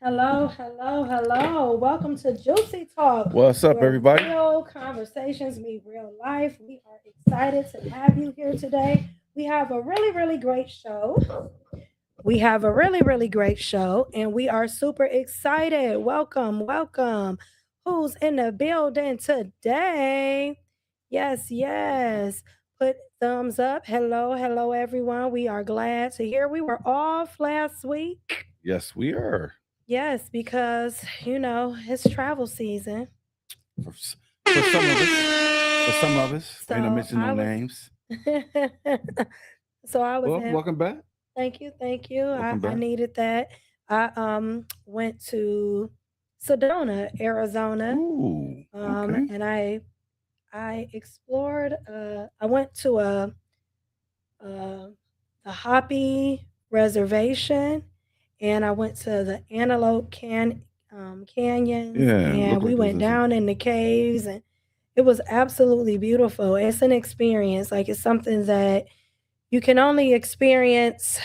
Hello, hello, hello. Welcome to Juicy Talk, What's up, where everybody? real conversations meet real life. We are excited to have you here today. We have a really great show. We have a really great show, and we are super excited. Welcome, welcome. Who's in the building today? Yes, yes. Put thumbs up. Hello, hello, everyone. We are glad to hear we were off last week. Yes, we are. Yes, because it's travel season. For, for some of us, ain't no So mention no I was names. so I was Well, in welcome back. thank you, thank you. I, Welcome I back. needed that. I went to Sedona, Arizona. Ooh, okay. And I explored I went to uh the Hopi reservation, and I went to the Canyons, Yeah, and look we like this went is. down in the caves, and it was absolutely beautiful. It's an experience, like it's something that you can only experience.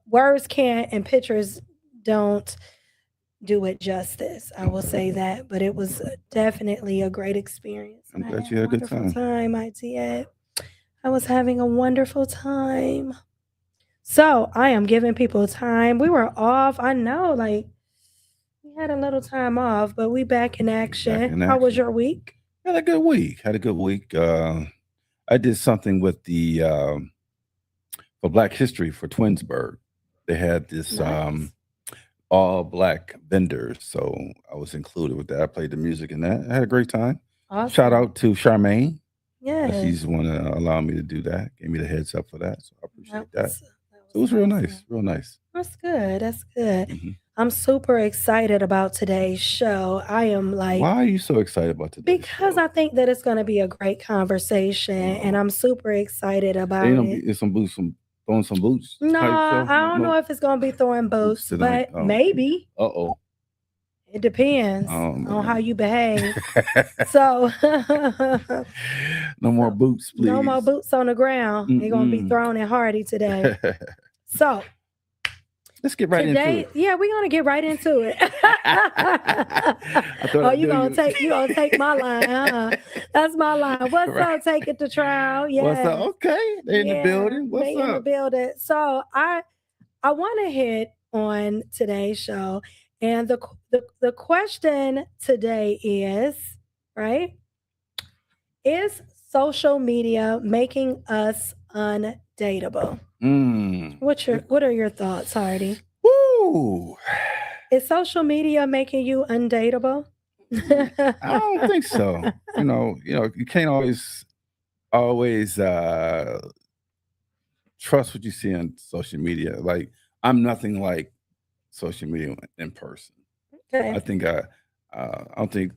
Words can't and pictures don't do it justice. I will say that, but it was definitely a great experience, I'm and I glad had you a had a good wonderful time. time. I was having a wonderful time. So I am giving people time. We were off. I know, like we had a little time off, but we back in Back action. in How was action. your week? Had a good week. Had a good week. I did something with the for Black History for Twinsburg. They had this Nice. all black vendors, so I was included with that. I played the music in that. I had a great time. Shout Awesome. out to Charmaine. Yes. She's the one to allow me to do that. Gave me the heads up for that, so I That appreciate that. was that So it was was real nice, awesome. real nice. That's good. That's good. Hmm. I'm super excited about today's show. I am like Why are you so excited about today's because show? I think that it's going to be a great conversation, and Uh, I'm super excited ain't about no it. it's some boots, some throwing some boots No, type show. I No, don't no know if it's going to be throwing boots boosts, tonight. but Oh, okay. maybe. Uh oh. It depends Oh on how man. you behave. So, No more so boots, no more please. boots on the ground. They're going to be Mm-mm. thrown at Hardy today. So, Let's get right into today, it. yeah, we're gonna get right into it. I thought Oh, I knew you. you gonna take my line, huh? That's my line. What's Right. up? Take it to trial. What's up? Yes. Okay, they in the Yeah, building. What's they in the up? building. So I want to hit on today's show, and the question today is, right? Is social media making us undateable? Mm. What are your thoughts, Hardy? Woo. Is social media making you undateable? I don't think so. You can't always trust what you see on social media. Like I'm nothing like social media in person. Okay. I don't think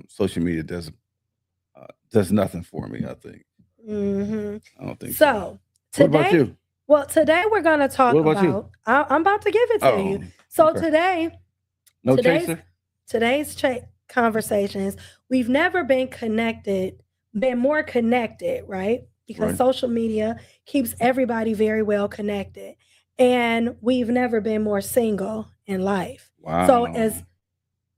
social media does nothing for me. I think hmm I don't think so. So What about today, you? well, today we're gonna What talk about you? about. I'm about to give it to Oh, you. So okay. No today's chaser. conversations. We've never been more connected, right? Because Right. social media keeps everybody very well connected, and we've never been more single in life. So Wow. as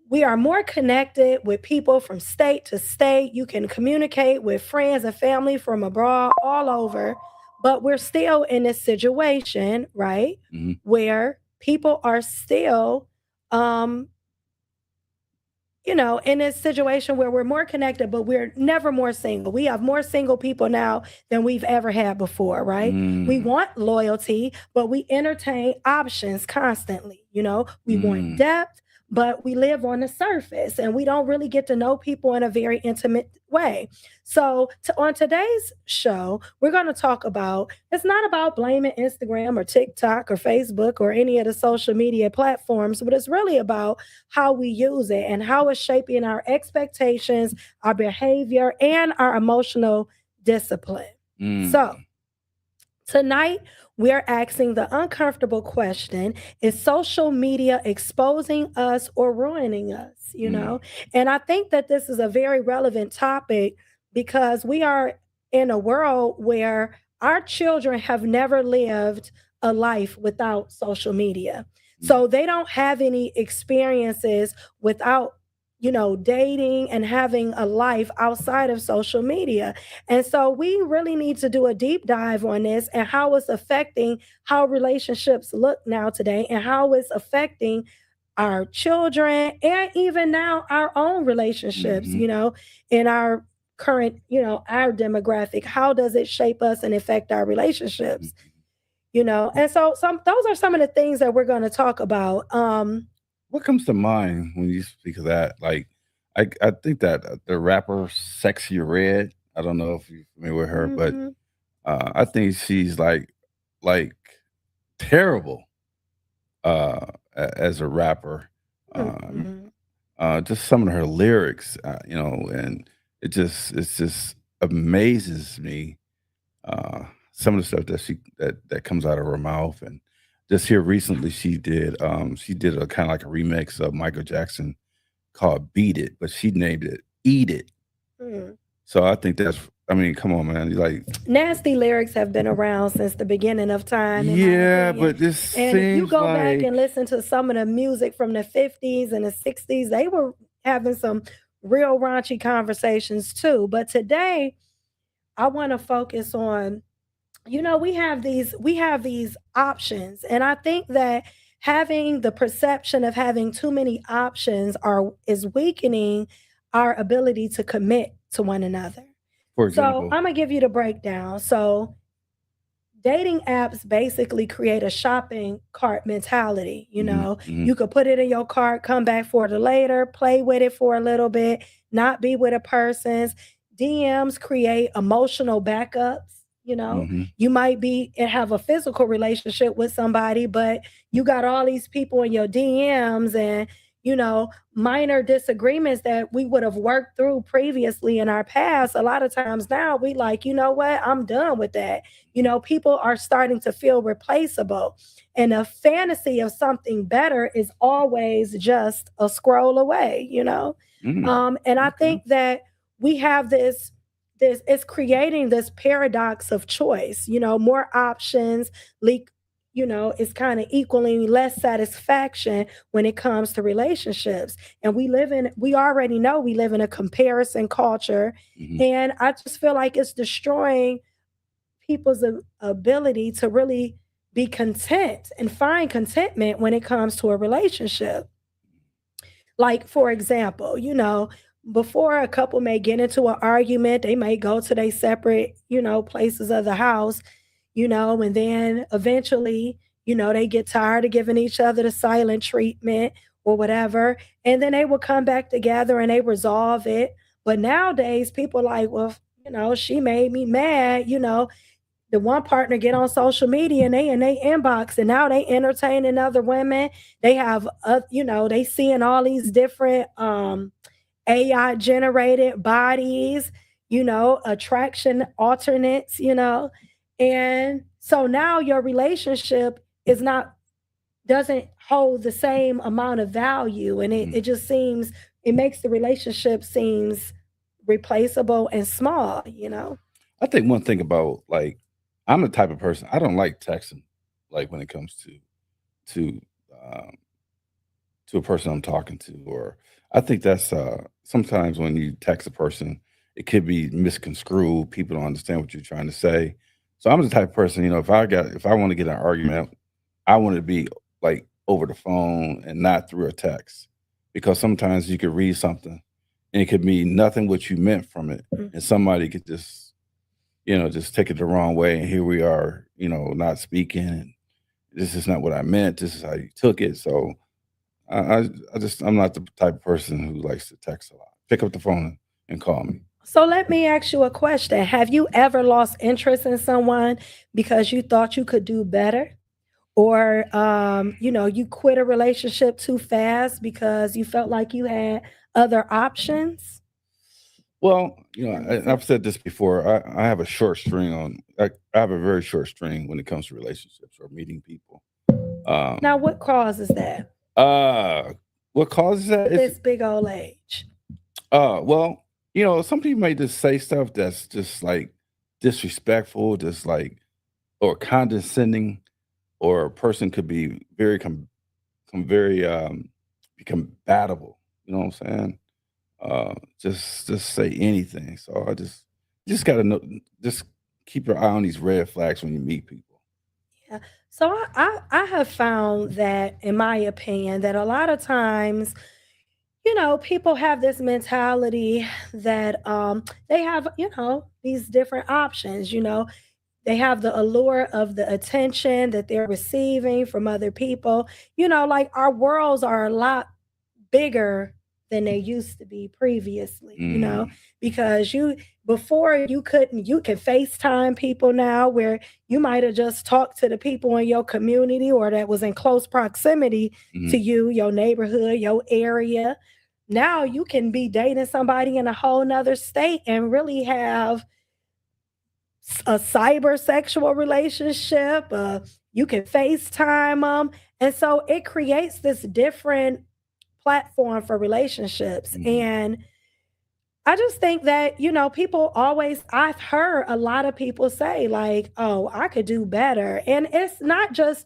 we are more connected with people from state to state. You can communicate with friends and family from abroad, all over. But we're still in this situation, right? Hmm. Where people are still, um, in this situation where we're more connected, but we're never more single. We have more single people now than we've ever had before, right? We Mm. want loyalty, but we entertain options constantly. We want Mm. depth, but we live on the surface and we don't really get to know people in a very intimate way. So, on today's show, we're going to talk about it's not about blaming Instagram or TikTok or Facebook or any of the social media platforms, but it's really about how we use it and how it's shaping our expectations, our behavior, and our emotional discipline. So, Mm. tonight, we're asking the uncomfortable question: is social media exposing us or ruining us? Mm. And I think that this is a very relevant topic because we are in a world where our children have never lived a life without social media. Mhm. So they don't have any experiences without, dating and having a life outside of social media. And so we really need to do a deep dive on this and how it's affecting how relationships look now today and how it's affecting our children and even now our own relationships, Mhm. in our current, our demographic. How does it shape us and affect our relationships? Mhm. And so some those are some of the things that we're going to talk about. What comes to mind when you speak of that? Like, I think that the rapper Sexy Red. I don't know if you're familiar with her, but Mhm, I think she's like terrible as a rapper. Um, mhm, just some of her lyrics, and it just amazes me. Uh, some of the stuff that comes out of her mouth, and just here recently, she did a kind of like a remix of Michael Jackson called "Beat It," but she named it "Eat It." mhm. So I think that's. I mean, come on, man. Like, Nasty lyrics have been around since the beginning of time, in my yeah, opinion. but this And if you seems go back like and listen to some of the music from the 50s and the 60s, they were having some real raunchy conversations too. But today, I want to focus on, we have these options, and I think that having the perception of having too many options are is weakening our ability to commit to one another. for So example. I'm gonna give you the breakdown. So dating apps basically create a shopping cart mentality. Mhm, mhm, You could put it in your cart, come back for it later, play with it for a little bit, not be with a person's. DMs create emotional backups. mhm, You might be and have a physical relationship with somebody, but you got all these people in your DMs and minor disagreements that we would have worked through previously in our past. A lot of times now we like, you know what, I'm done with that. People are starting to feel replaceable. And a fantasy of something better is always just a scroll away. mm. And I Okay. think that we have this it's creating this paradox of choice, more options, leak, it's kind of equaling less satisfaction when it comes to relationships. And we already know we live in a comparison culture. Mhm. And I just feel like it's destroying people's ability to really be content and find contentment when it comes to a relationship. Like, for example, before a couple may get into an argument, they may go to their separate, places of the house, and then eventually, they get tired of giving each other the silent treatment or whatever. And then they will come back together and they resolve it. But nowadays, people like, well, she made me mad, the one partner get on social media and they inbox and now they entertaining other women. They have they seeing all these different AI generated bodies, attraction alternates, and so now your relationship is not doesn't hold the same amount of value, and it, Mhm. it just seems it makes the relationship seems replaceable and small. I think one thing about, like, I'm the type of person I don't like texting, like, when it comes to, um, to a person I'm talking to, or I think that's, sometimes when you text a person, it could be misconstrued, people don't understand what you're trying to say. So I'm the type of person, if I wanna get in an argument, I want it to be, like, over the phone and not through a text, because sometimes you could read something, and it could mean nothing what you meant from it, and Mhm. somebody could just take it the wrong way, and here we are, not speaking, and this is not what I meant, this is how you took it. So I I I'm not the type of person who likes to text a lot. Pick up the phone and call me. So let me ask you a question. Have you ever lost interest in someone because you thought you could do better? Or you quit a relationship too fast because you felt like you had other options? Well, Have you felt I've said this before. I have a short string on. I have a very short string when it comes to relationships or meeting people. now Um, what causes that uh, what causes that? at It's this big old age? well, some people may just say stuff that's just like disrespectful, just like or condescending, or a person could be very become very be compatible. You know what I'm saying? Just say anything. So just gotta know. Just keep your eye on these red flags when you meet people. Yeah. So I have found that, in my opinion, that a lot of times, people have this mentality that they have, these different options. They have the allure of the attention that they're receiving from other people. Like our worlds are a lot bigger than they used to be previously, Mm, because before you can FaceTime people now, where you might have just talked to the people in your community or that was in close proximity to mhm, you, your neighborhood, your area. Now you can be dating somebody in a whole nother state and really have a cyber sexual relationship. You can FaceTime them. And so it creates this different platform for relationships. mhm, And I just think that, people always, I've heard a lot of people say, like, oh, I could do better. And it's not just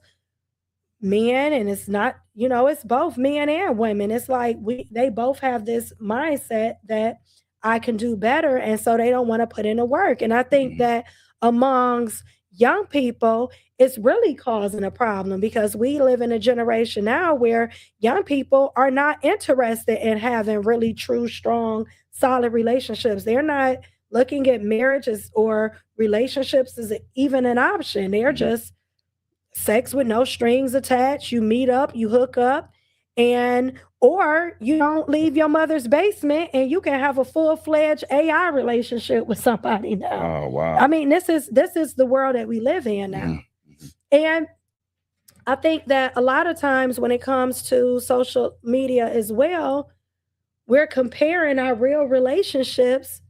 men, and it's not, it's both men and women. It's like they both have this mindset that I can do better, and so they don't want to put in the work. And I think mhm, that amongst young people, it's really causing a problem, because we live in a generation now where young people are not interested in having really true, strong, solid relationships. They're not looking at marriages or relationships as even an option. They're mhm. just sex with no strings attached. You meet up, you hook up, and or you don't leave your mother's basement and you can have a full-fledged AI relationship with somebody now. Oh I wow. mean, this is the world that we live in Mhm, now. mhm, And I think that a lot of times when it comes to social media as well, we're comparing our real relationships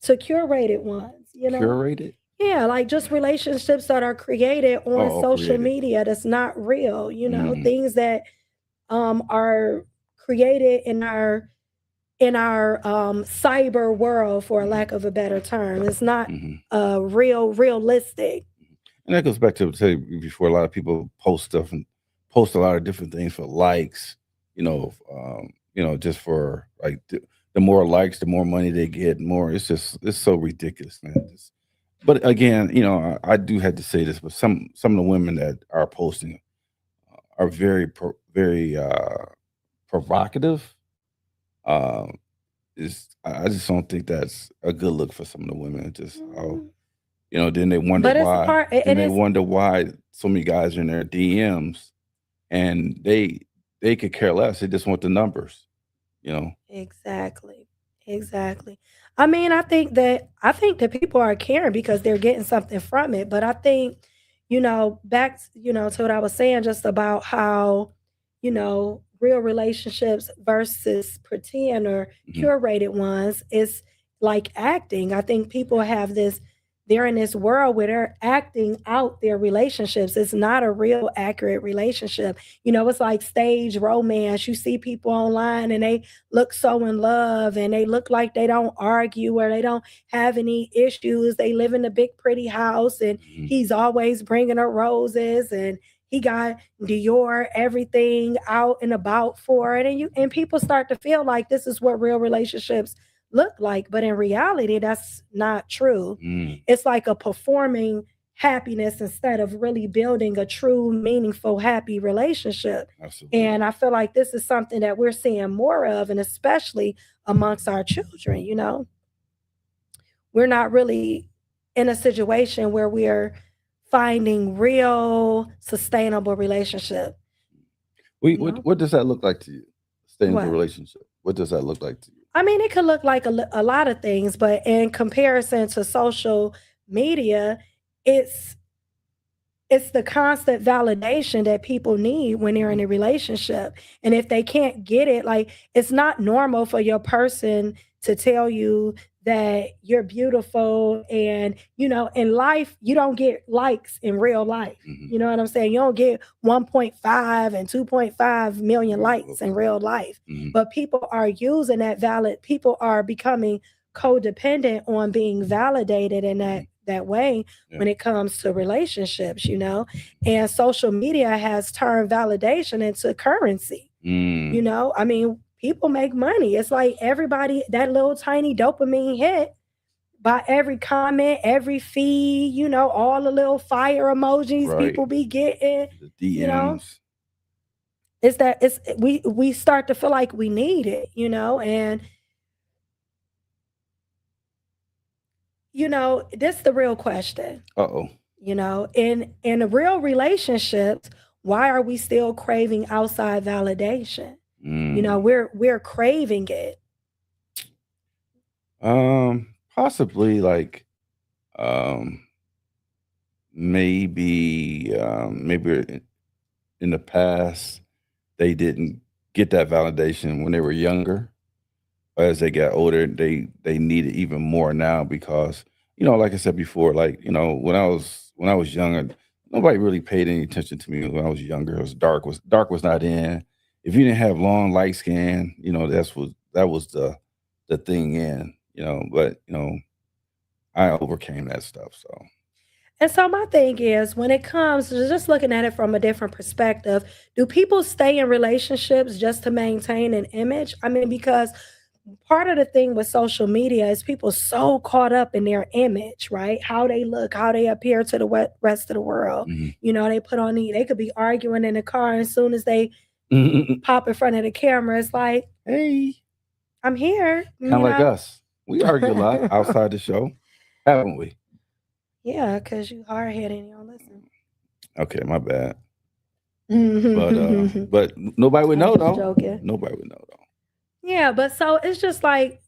to curated ones. Curated? Yeah, like just relationships that are created on Oh, social created. media that's not real, Mhm, things that are created in our cyber world, for a mhm, lack of a better term. It's not mhm. realistic. And that goes back to say before a lot of people post stuff and post a lot of different things for likes, just for like the more likes, the more money they get, more. It's so ridiculous, man. But again, I do have to say this, but some of the women that are posting are very provocative. Uh, I just don't think that's a good look for some of the women. Just how Mm, then they wonder but it's a why. part. It Then it they is. wonder why so many guys are in their DMs and they could care less. They just want the numbers, you know. Exactly. Exactly. I think that people are caring because they're getting something from it. But I think, back, to what I was saying just about how, real relationships versus pretend or Mhm, curated ones is like acting. I think people have this, they're in this world where they're acting out their relationships. It's not a real accurate relationship. It's like stage romance. You see people online and they look so in love and they look like they don't argue or they don't have any issues. They live in a big, pretty house, and mhm, he's always bringing her roses, and he got Dior everything out and about for it. And people start to feel like this is what real relationships look like. But in reality, that's not true. mm, It's like a performing happiness instead of really building a true, meaningful, happy relationship. And absolutely. I feel like this is something that we're seeing more of, and especially amongst our children. We're not really in a situation where we're finding real sustainable relationship. Wait, You know what does that look like to you? Sustainable what? relationship. What does that look like to you? I mean, it could look like a lot of things, but in comparison to social media, it's it's the constant validation that people need when they're in Mhm, a relationship. And if they can't get it, like, it's not normal for your person to tell you that you're beautiful. And, in life, you don't get likes in real life. mhm. You know what I'm saying? You don't get 1.5 and 2.5 million likes in Envelopes. real life. Mhm, But people are using that people are becoming codependent on being validated, and that mhm, that way Yeah. when it comes to relationships, and social media has turned validation into currency. Mm. I mean, people make money. It's like everybody, that little tiny dopamine hit by every comment, every feed, all the little fire emojis Right. people be getting, The you know, DMs. it's that it's we start to feel like we need it, and this the real question. Uh-oh. In the real relationships, why are we still craving outside validation? Mm. We're craving it. Possibly like um maybe in the past they didn't get that validation when they were younger. As they got older, they need it even more now because like I said before, like when I was younger, nobody really paid any attention to me when I was younger. It was dark was not in. If you didn't have long light skin, that was the thing in. But I overcame that stuff. So And so my thing is, when it comes to just looking at it from a different perspective, do people stay in relationships just to maintain an image? I mean, because part of the thing with social media is people so caught up in their image, right? How they look, how they appear to the rest of the world. mhm. They put on they could be arguing in the car, and as soon as they pop in front of the camera, it's like, Hey, I'm here, kind of like us. We argue a lot outside the show, haven't we? Yeah, because you hard headed and you don't listen. Okay, my bad. But I'm but nobody would know just though. joking. Nobody would know though. Yeah, but so it's just like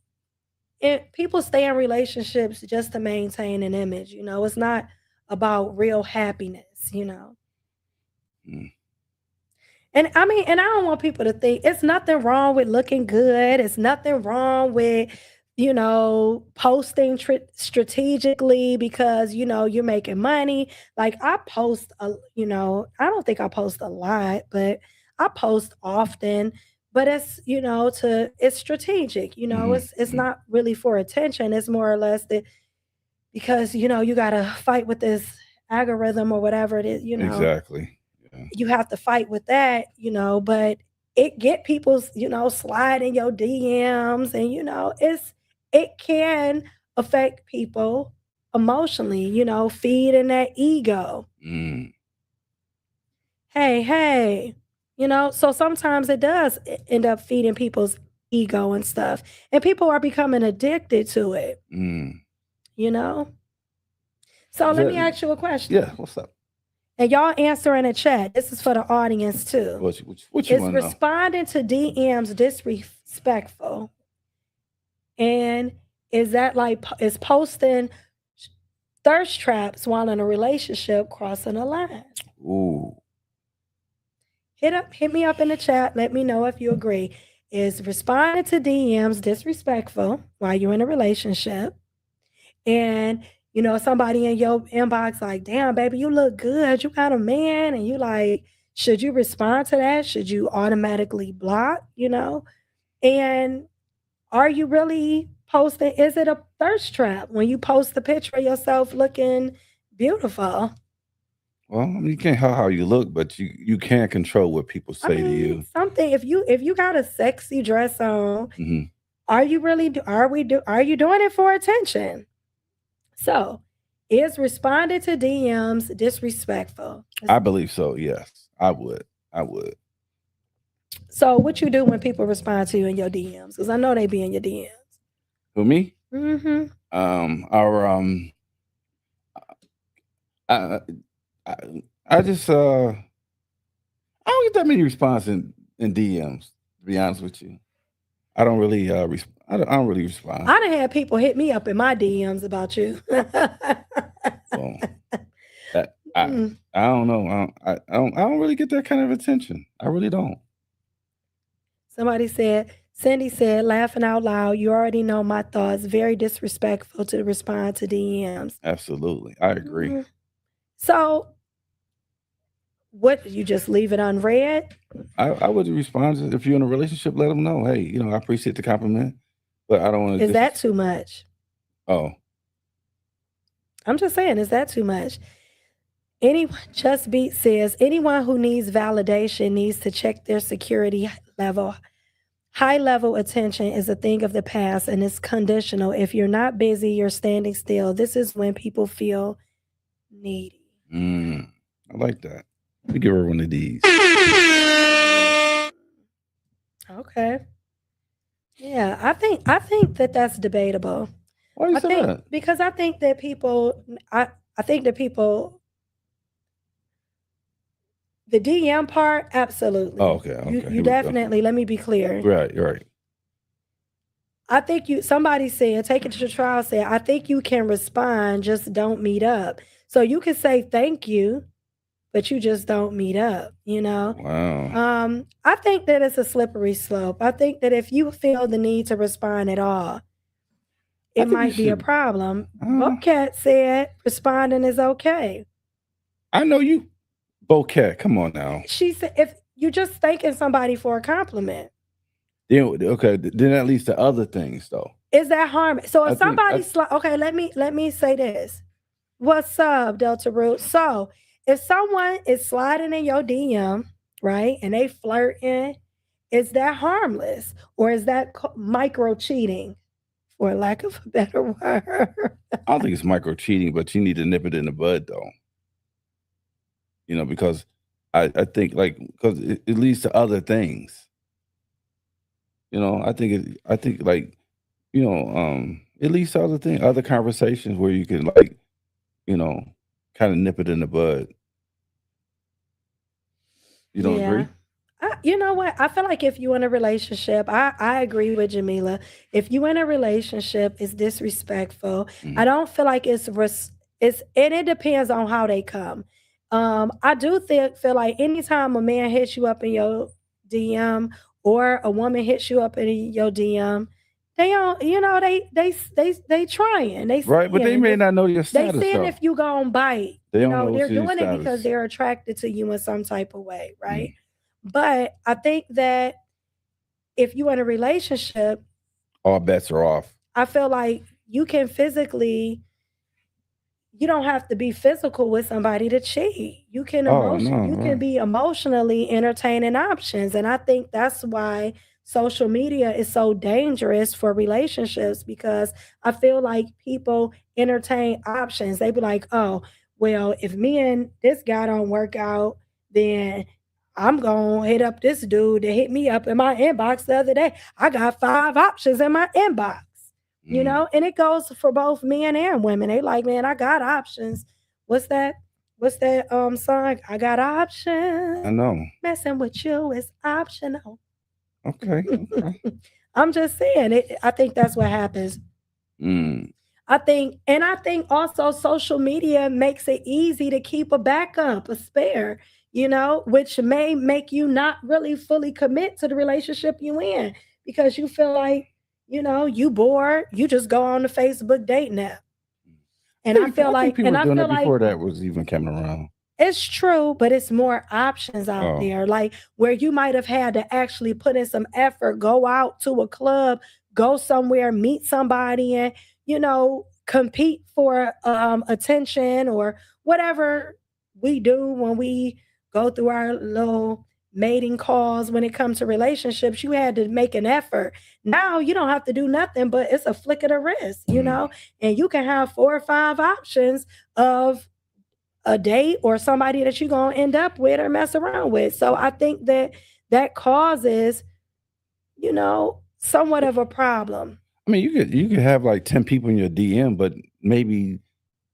people stay in relationships just to maintain an image. It's not about real happiness. Mm. And I mean, and I don't want people to think it's nothing wrong with looking good. It's nothing wrong with, posting strategically because, you're making money. Like I post, I don't think I post a lot, but I post often. But it's strategic. It's Mhm. not really for attention. It's more or less that because you got to fight with this algorithm or whatever it is. Exactly. Yeah. You have to fight with that, but it get people's, slide in your DMs and it can affect people emotionally, feeding that ego. Mm. Hey, hey. So sometimes it does end up feeding people's ego and stuff. And people are becoming addicted to it, Mm. you know? So Is let that, me ask you a yeah? question. What's up? And y'all answer in the chat. This is for the audience too. What you Is want to know? responding to DMs disrespectful? And is that like is posting thirst traps while in a relationship crossing a line? Ooh. Hit me up in the chat. Let me know if you agree. Is responding to DMs disrespectful while you're in a relationship? And somebody in your inbox like, damn, baby, you look good. You got a man, and you like, should you respond to that? Should you automatically block? And are you really posting? Is it a thirst trap when you post a picture of yourself looking beautiful? Well, I mean, you can't help how you look, but you can't control what people I say to mean, you. something if you got a sexy dress on, Hmm. are you really are you doing it for attention? So, is responding to DMs disrespectful? I believe so. Yes, I would. I would. So, what you do when people respond to you in your DMs? Because I know they be in your DMs. For me, Mm-hmm. our I, I, I just I don't get that many responses in DMs. To be honest with you, I don't really I don't really respond. I done had people hit me up in my DMs about you. So that Mm. I don't know. I don't really get that kind of attention. I really don't. Cindy said, laughing out loud, you already know my thoughts. Very disrespectful to respond to DMs. Absolutely, I agree. Mm. So, what, you just leave it unread? I would respond if you're in a relationship. Let them know, hey, I appreciate the compliment, but I don't want to Is that too much? Oh, I'm just saying, is that too much? Anyone just beat says anyone who needs validation needs to check their security level. High level attention is a thing of the past and it's conditional. If you're not busy, you're standing still. This is when people feel needy. I like that. Let me give her one of these. Okay. Yeah, I think that that's debatable. Why you I say think that? because I think that people I think that people the DM part Oh, absolutely. okay, You okay. you Here we go. definitely let me be clear. Right, right. I think you somebody said take it to the trial said I think you can respond just don't meet up. So you can say thank you but you just don't meet up, you know? Wow. I think that it's a slippery slope. I think that if you feel the need to respond at all, I it think you might be a should. problem. Uh, Bocat said responding is okay. I know you, Bouquet. Come on now. She said if you're just thanking somebody for a compliment, Then okay. Then that leads to other things, though. is that harm? So I if think. somebody okay, let me say this. What's up, Delta Root? So if someone is sliding in your DM, right, and they flirting, is that harmless or is that micro cheating, for lack of a better word? I don't think it's micro cheating, but you need to nip it in the bud, though. Because I think like because it leads to other things. I think like it leads to other things, other conversations where you can like you know kind of nip it in the bud. You don't Yeah. agree? You know what? I feel like if you in a relationship, I agree with Jamila. If you in a relationship, it's disrespectful. I Mhm. don't feel like it's and it depends on how they come. I do feel like anytime a man hits you up in your DM or a woman hits you up in your DM, they don't, they trying, Right, but they may not know your they status seeing though. if you gonna bite. They don't know They're what's your doing it because status. they're attracted to you in some type of way, right? Mm. But I think that if you in a relationship, All bets are off. I feel like you don't have to be physical with somebody to cheat. Oh no, You can right. be emotionally entertaining options. And I think that's why social media is so dangerous for relationships because I feel like people entertain options. They be like, oh, well, if me and this guy don't work out, then I'm gonna hit up this dude that hit me up in my inbox the other day. I got 5 options in my inbox, Mm. and it goes for both men and women. They like, man, I got options. What's that? What's that song? I got I options. know. Messing with you is optional. Okay, okay. I'm just saying it. I think that's what happens. Mm. I think also social media makes it easy to keep a backup, a spare, which may make you not really fully commit to the relationship you in because you feel like, you bored, you just go on the Facebook dating app. I think people And were I doing feel that like before that was even coming around. it's true, but it's more options out Oh. there. Like where you might have had to actually put in some effort, go out to a club, go somewhere, meet somebody, and compete for attention or whatever we do when we go through our little mating calls when it comes to relationships. You had to make an effort. Now you don't have to do nothing, but it's a flick of the wrist, Mm. and you can have 4 or 5 options of a date or somebody that you're going to end up with or mess around with. So I think that that causes, somewhat of a problem. I mean, you could have like 10 people in your DM, but maybe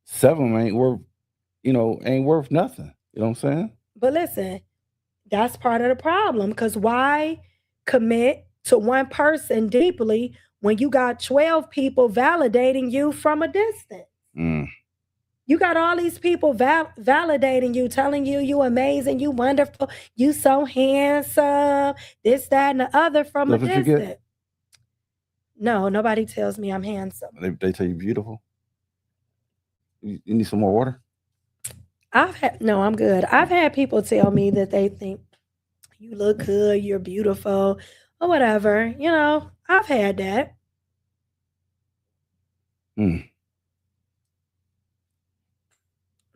7 ain't worth nothing. You know what I'm saying? But listen, that's part of the problem because why commit to one person deeply when you got 12 people validating you from a distance? Mm. You got all these people validating you, telling you you amazing, you wonderful, you so handsome, this, that, and the other from a That's what you get. distance. No, nobody tells me I'm handsome. They tell you beautiful. You need some more water. No, I'm good. I've had people tell me that they think you look good, you're beautiful, or whatever. I've had that. Mm.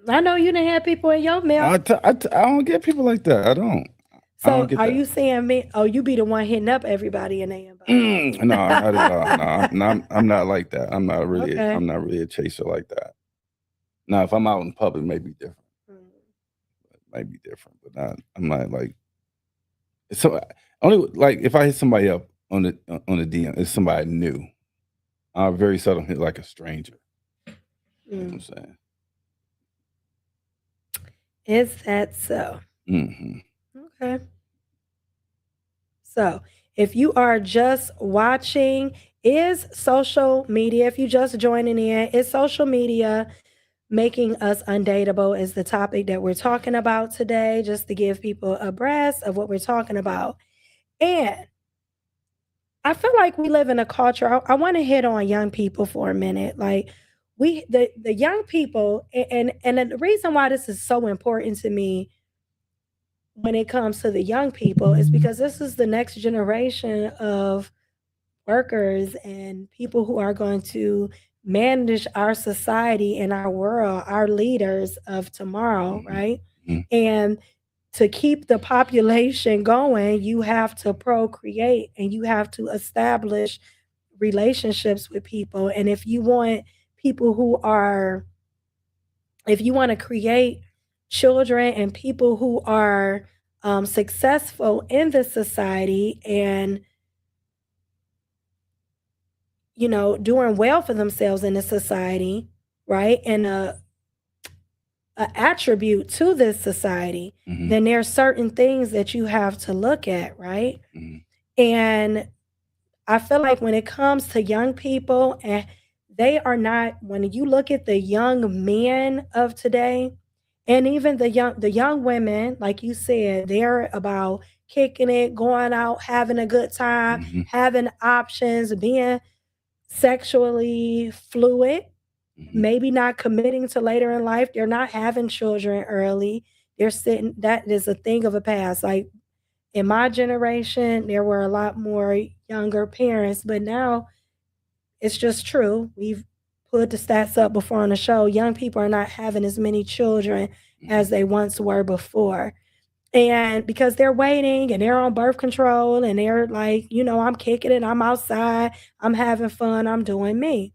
I know you didn't have people in your mail. I don't get people like that. I don't. I don't So get are that. you saying me? Oh, you be the one hitting up everybody in their inbox. No, not at all. No, I'm not like that. Okay. I'm not really a chaser like that. Now, if I'm out in public, maybe different. Mm. Might be different, but not. I'm not like so. Only like if I hit somebody up on the DM, it's somebody new. I very seldom hit like a stranger. You know what I'm Mm. saying? Is that so? Hmm. Okay. So, if you are just watching, is social media, if you just joining in, is social media making us undateable? Is the topic that we're talking about today, just to give people abreast of what we're talking about. And I feel like we live in a culture. I want to hit on young people for a minute. Like the young people, and the reason why this is so important to me when it comes to the young people is because this is the next generation of workers and people who are going to manage our society and our world, our leaders of tomorrow, Hmm. right? Hmm. And to keep the population going, you have to procreate and you have to establish relationships with people. And if you want people who are, if you want to create children and people who are successful in the society and doing well for themselves in the society, right? And a attribute to this society, Hmm. then there's certain things that you have to look at, right? Hmm. And I feel like when it comes to young people, and they are not, when you look at the young men of today, and even the young women, like you said, they're about kicking it, going out, having a good time, Hmm. having options, being sexually fluid, Hmm. maybe not committing to later in life. They're not having children early. They're sitting, that is a thing of a past. Like in my generation, there were a lot more younger parents, but now it's just true. We've put the stats up before on the show. Young people are not having as many children Hmm. as they once were before. And because they're waiting and they're on birth control and they're like, I'm kicking it, I'm outside, I'm having fun, I'm doing me.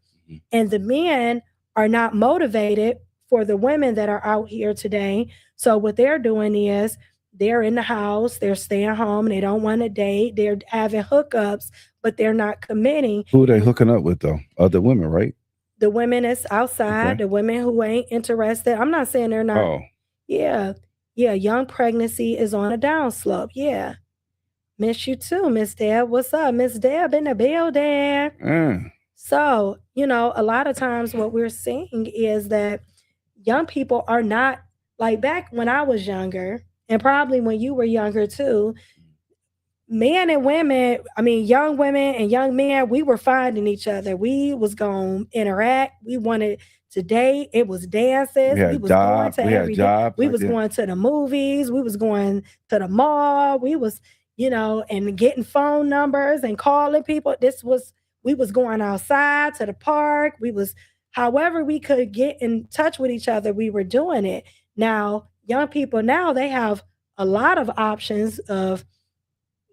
And the men are not motivated for the women that are out here today. So what they're doing is they're in the house, they're staying home, they don't want to date, they're having hookups, but they're not committing. Who are they And hooking up with though? Other women, right? the women that's outside, Okay. the women who ain't interested, I'm not saying they're not. Oh, Yeah. Yeah, young pregnancy is on a downslope. Yeah. Miss you too, Miss Deb. What's up? Miss Deb in the building. mm. So, a lot of times what we're seeing is that young people are not, like back when I was younger, and probably when you were younger too, men and women, I mean young women and young men, we were finding each other. We was going to interact. We wanted to date. It was dances. We was going to We had every day. jobs We like was that. going to the movies. We was going to the mall. We was, and getting phone numbers and calling people. We was going outside to the park. We was, however we could get in touch with each other, we were doing it. Now, young people now, they have a lot of options of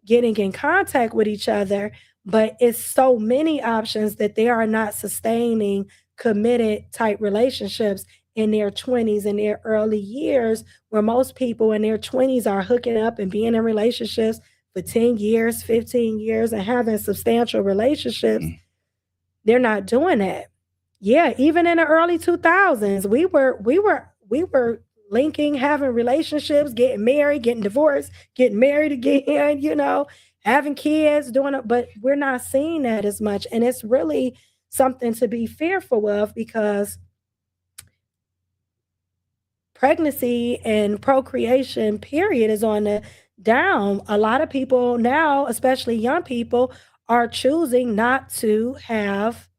getting in contact with each other, but it's so many options that they are not sustaining committed type relationships in their 20s and their early years, where most people in their 20s are hooking up and being in relationships for 10 years, 15 years, and having substantial relationships. Mm. They're not doing that. Yeah, even in the early 2000s, we were linking, having relationships, getting married, getting divorced, getting married again, having kids, doing it, but we're not seeing that as much. And it's really something to be fearful of because pregnancy and procreation period is on the down. A lot of people now, especially young people, are choosing not to have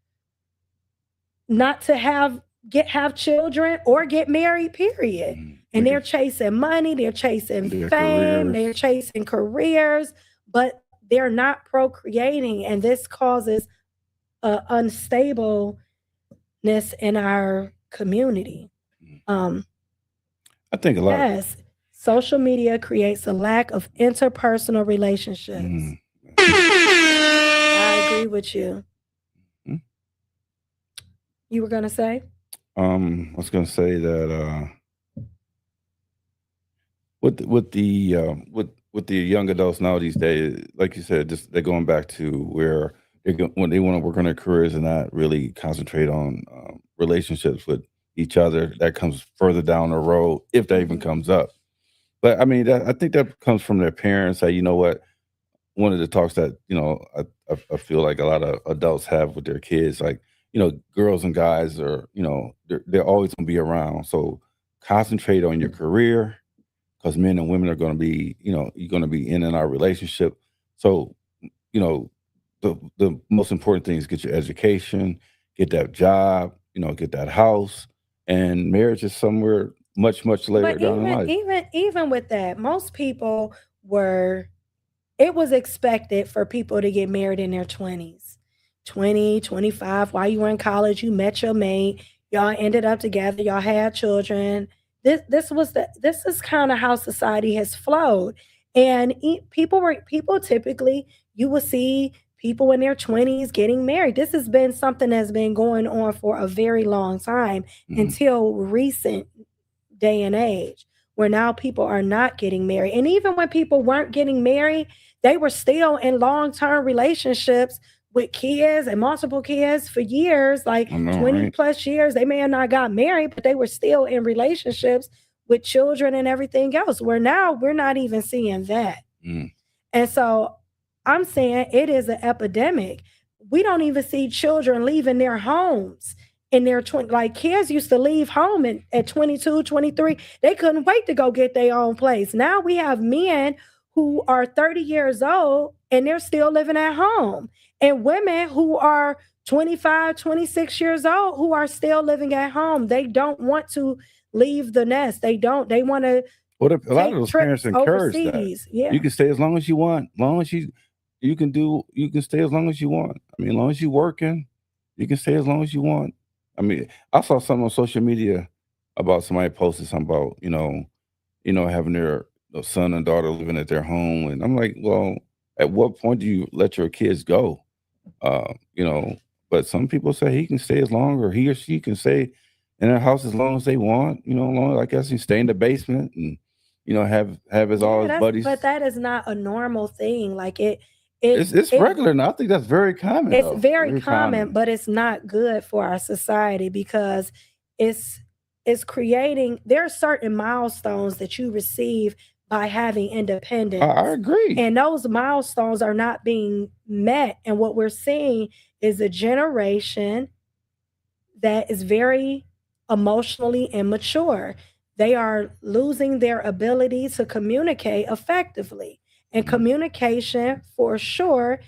children or get married, period. Mm. And they're chasing money, they're chasing Their fame, they're careers. chasing careers, but they're not procreating, and this causes unstableness in our community. Mm. um I think a lot. Yes. Social media creates a lack of interpersonal relationships. Mm, I agree with you. mm. You were going to say? I was gonna say that with the young adults now these days, like you said, just they're going back to where when they want to work on their careers and not really concentrate on relationships with each other. That comes further down the road if that even Hmm. comes up. But I mean, I think that comes from their parents. Say, you know what? One of the talks that I feel like a lot of adults have with their kids, like girls and guys are they're always going to be around. So concentrate on your career because men and women are going to be you're going to be in and out relationship. So you know the most important thing is get your education, get that job, get that house, and marriage is somewhere much later But down in life. even with that, most people were it was expected for people to get married in their 20s, 20, 25. While you were in college, you met your mate, y'all ended up together, y'all had children. This is kind of how society has flowed. And people typically, you will see people in their 20s getting married. This has been something that's been going on for a very long time Mhm. until recent day and age, where now people are not getting married. And even when people weren't getting married, they were still in long-term relationships with kids and multiple kids for years, like I know, 20 right? plus years. They may have not got married, but they were still in relationships with children and everything else. Where now we're not even seeing that. Mm. And so I'm saying it is an epidemic. We don't even see children leaving their homes in their 20. Like kids used to leave home at 22, 23. They couldn't wait to go get their own place. Now we have men who are 30 years old and they're still living at home, and women who are 25, 26 years old who are still living at home. They don't want to leave the nest. They want to What if a lot of take those parents trips encourage that? overseas. Yeah. You can stay as long as you want, long as you can stay as long as you want. I mean, as long as you working, you can stay as long as you want. I mean, I saw something on social media about somebody posted something about having their son and daughter living at their home, and I'm like, well, at what point do you let your kids go? Uh, you know, but some people say he can stay as long, or he or she can stay in their house as long as they want. Long I guess he stay in the basement and have his all Yeah, his that's but buddies. that is not a normal thing. Like it It's it regular now. I think that's very common it's though. very Very common, common. but it's not good for our society because it's it's creating there are certain milestones that you receive by having I independence. agree. And those milestones are not being met. And what we're seeing is a generation that is very emotionally immature. They are losing their ability to communicate effectively. And Mhm. communication, for sure,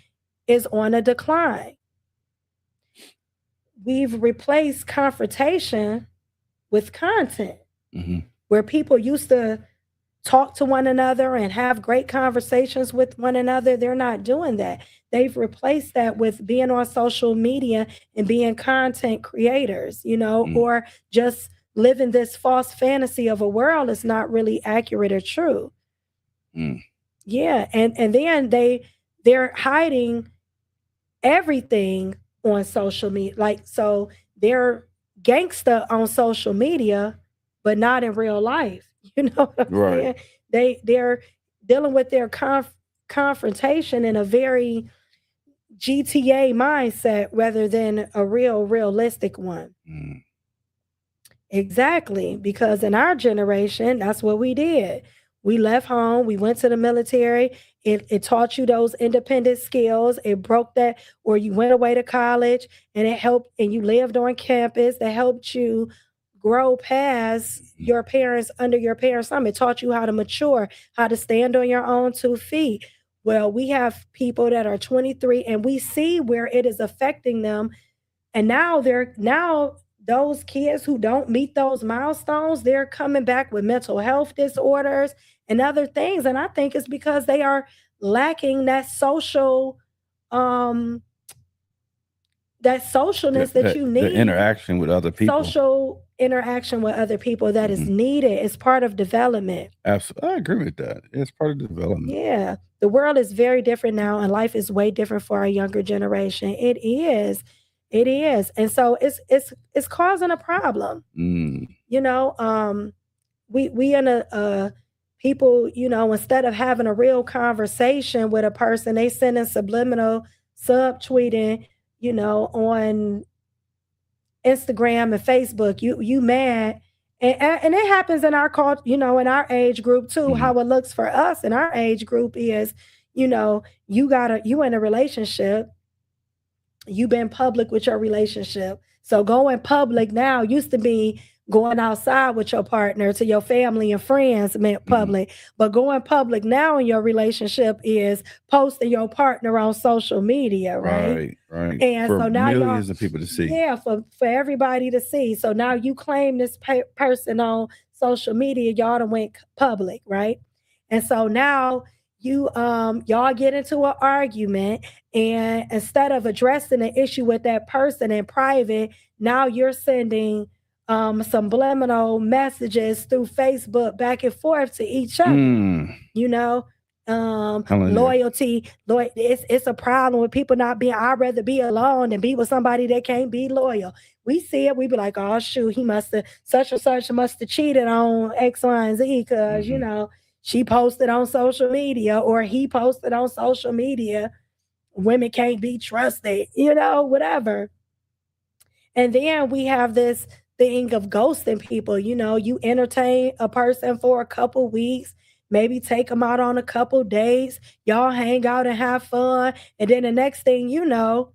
is on a decline. We've replaced confrontation with content, Mhm. where people used to talk to one another and have great conversations with one another. They're not doing that. They've replaced that with being on social media and being content creators, Mm. or just living this false fantasy of a world that's not really accurate or true. Mm. Yeah, and then they're hiding everything on social media. Like so they're gangsta on social media, but not in real life. You know what I'm Right. saying? They're dealing with their confrontation in a very GTA mindset rather than a realistic one. Mm. Exactly, because in our generation, that's what we did. We left home, we went to the military. It taught you those independent skills. It broke that, or you went away to college and it helped, and you lived on campus that helped you grow past Mhm. your parents under your parents' thumb. It taught you how to mature, how to stand on your own 2 feet. Well, we have people that are 23 and we see where it is affecting them, and now those kids who don't meet those milestones, they're coming back with mental health disorders and other things. And I think it's because they are lacking that social um that socialness that you The need, interaction with other people. social interaction with other people that is needed. It's part of development. Absolutely, I agree with that. It's part of development. Yeah. The world is very different now, and life is way different for our younger generation. It is. It is. And so it's causing a problem. Mm. You know, we in a people, you know, instead of having a real conversation with a person, they sending subliminal subtweeting, you know, on Instagram and Facebook. You mad. And it happens in our culture, you know, in our age group too. How it looks for us in our age group is, you know, you in a relationship, you've been public with your relationship. So going public now used to be going outside with your partner to your family and friends meant public. But going public now in your relationship is posting your partner on social media, right? Right. And For so now y'all, millions of people to see. yeah, for everybody to see. So now you claim this person on social media, y'all done went public, right? And so now y'all get into an argument, and instead of addressing the issue with that person in private, now you're sending subliminal messages through Facebook back and forth to each other. You know, loyalty, it's a problem with people not being. I'd rather be alone than be with somebody that can't be loyal. We see it, we be like, oh shoot, he must have such and such must have cheated on X, Y, and Z because you know she posted on social media or he posted on social media. Women can't be trusted, you know, whatever. And then we have this thing of ghosting people. You know, you entertain a person for a couple weeks, maybe take them out on a couple dates, y'all hang out and have fun. And then the next thing you know,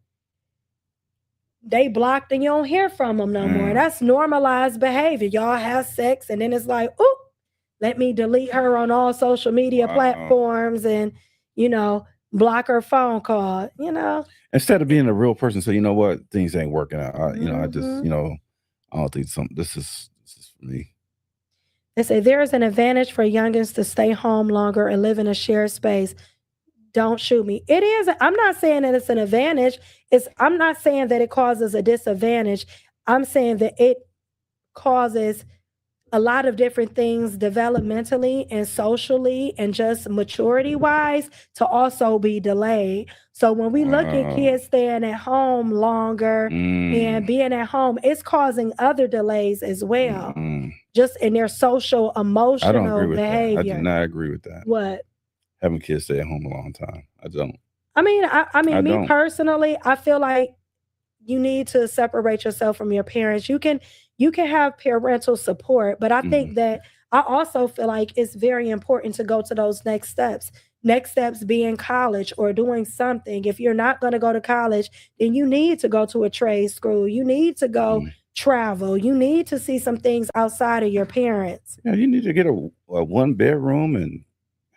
they blocked and you don't hear from them no more. That's normalized behavior. Y'all have sex and then it's like, oop, let me delete her on all social media platforms and, you know, block her phone call, you know. Instead of being a real person, so you know what, things ain't working out. You know, I just, you know, I don't think this is for me. They say there is an advantage for youngins to stay home longer and live in a shared space. Don't shoot me. It is. I'm not saying that it's an advantage. I'm not saying that it causes a disadvantage. I'm saying that it causes a lot of different things developmentally and socially and just maturity wise to also be delayed. So when we look at kids staying at home longer and being at home, it's causing other delays as well. Just in their social, emotional I don't agree with behavior. that. I do not agree with that. What? Having kids stay at home a long time. I don't. I mean, me personally, I feel like you need to separate yourself from your parents. You can have parental support, but I think that I also feel like it's very important to go to those next steps. Next steps being college or doing something. If you're not going to go to college, then you need to go to a trade school. You need to go travel. You need to see some things outside of your parents. Yeah, you need to get a one bedroom and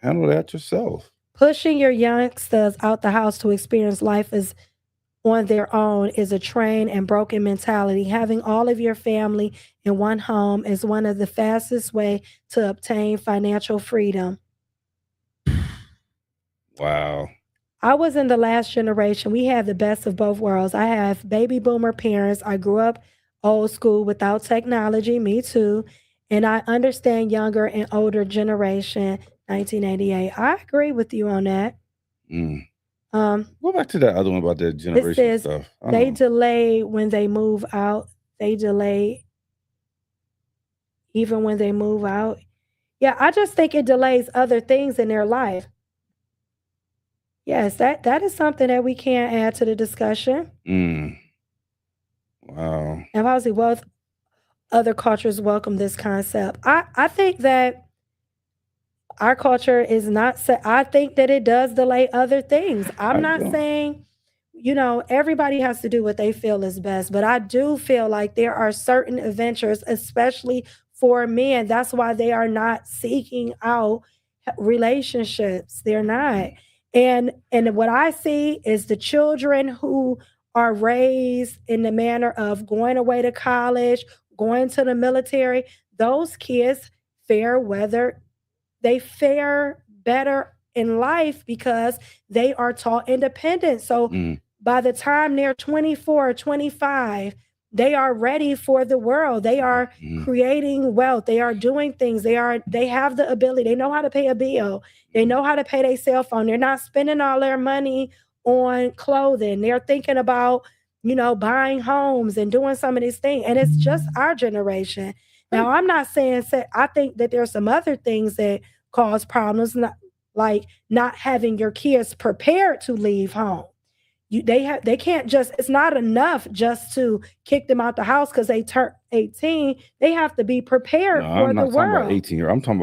handle that yourself. Pushing your youngsters out the house to experience life is on their own is a trained and broken mentality. Having all of your family in one home is one of the fastest way to obtain financial freedom. Wow. I was in the last generation. We had the best of both worlds. I have baby boomer parents. I grew up old school without technology. Me too. And I understand younger and older generation, 1988. I agree with you on that. Go back to that other one about that generation stuff. They delay when they move out. They delay even when they move out. Yeah, I just think it delays other things in their life. Yes, that is something that we can add to the discussion. Wow. And obviously, both other cultures welcome this concept. I think that our culture is not. I think that it does delay other things. I'm not saying, you know, everybody has to do what they feel is best, but I do feel like there are certain adventures, especially for men. That's why they are not seeking out relationships. They're not. And what I see is the children who are raised in the manner of going away to college, going to the military, those kids they fare better in life because they are taught independence. So by the time they're 24 or 25, they are ready for the world. They are Mhm. creating wealth. They are doing things. They have the ability. They know how to pay a bill. They know how to pay their cell phone. They're not spending all their money on clothing. They're thinking about, buying homes and doing some of these things. And it's just our generation. Now, I'm not saying I think that there's some other things that cause problems, like not having your kids prepared to leave home. They can't just, it's not enough just to kick them out the house because they turn 18. They have to be No, prepared for I'm the not talking about world. 18 year. I'm talking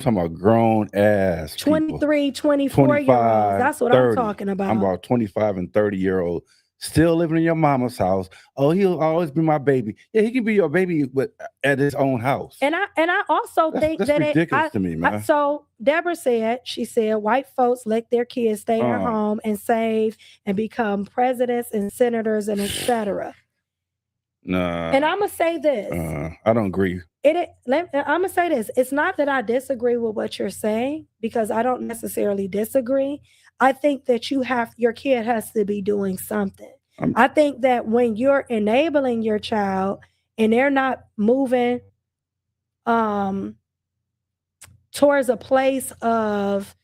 about grown ass people. 23, 24-year olds. 25, That's what I'm 30. talking I'm about. about 25 and 30-year-old still living in your mama's house. Oh, he'll always be my baby. Yeah, he can be your baby, but at his own house. And I also think That's that ridiculous to me, man. so Deborah she said white folks let their kids stay at Uh, home and save and become presidents and senators and etc. nah, And I'm gonna say this. I don't agree. I'm gonna say this. It's not that I disagree with what you're saying because I don't necessarily disagree. I think that your kid has to be doing something. I'm, I think that when you're enabling your child and they're not moving um towards a place of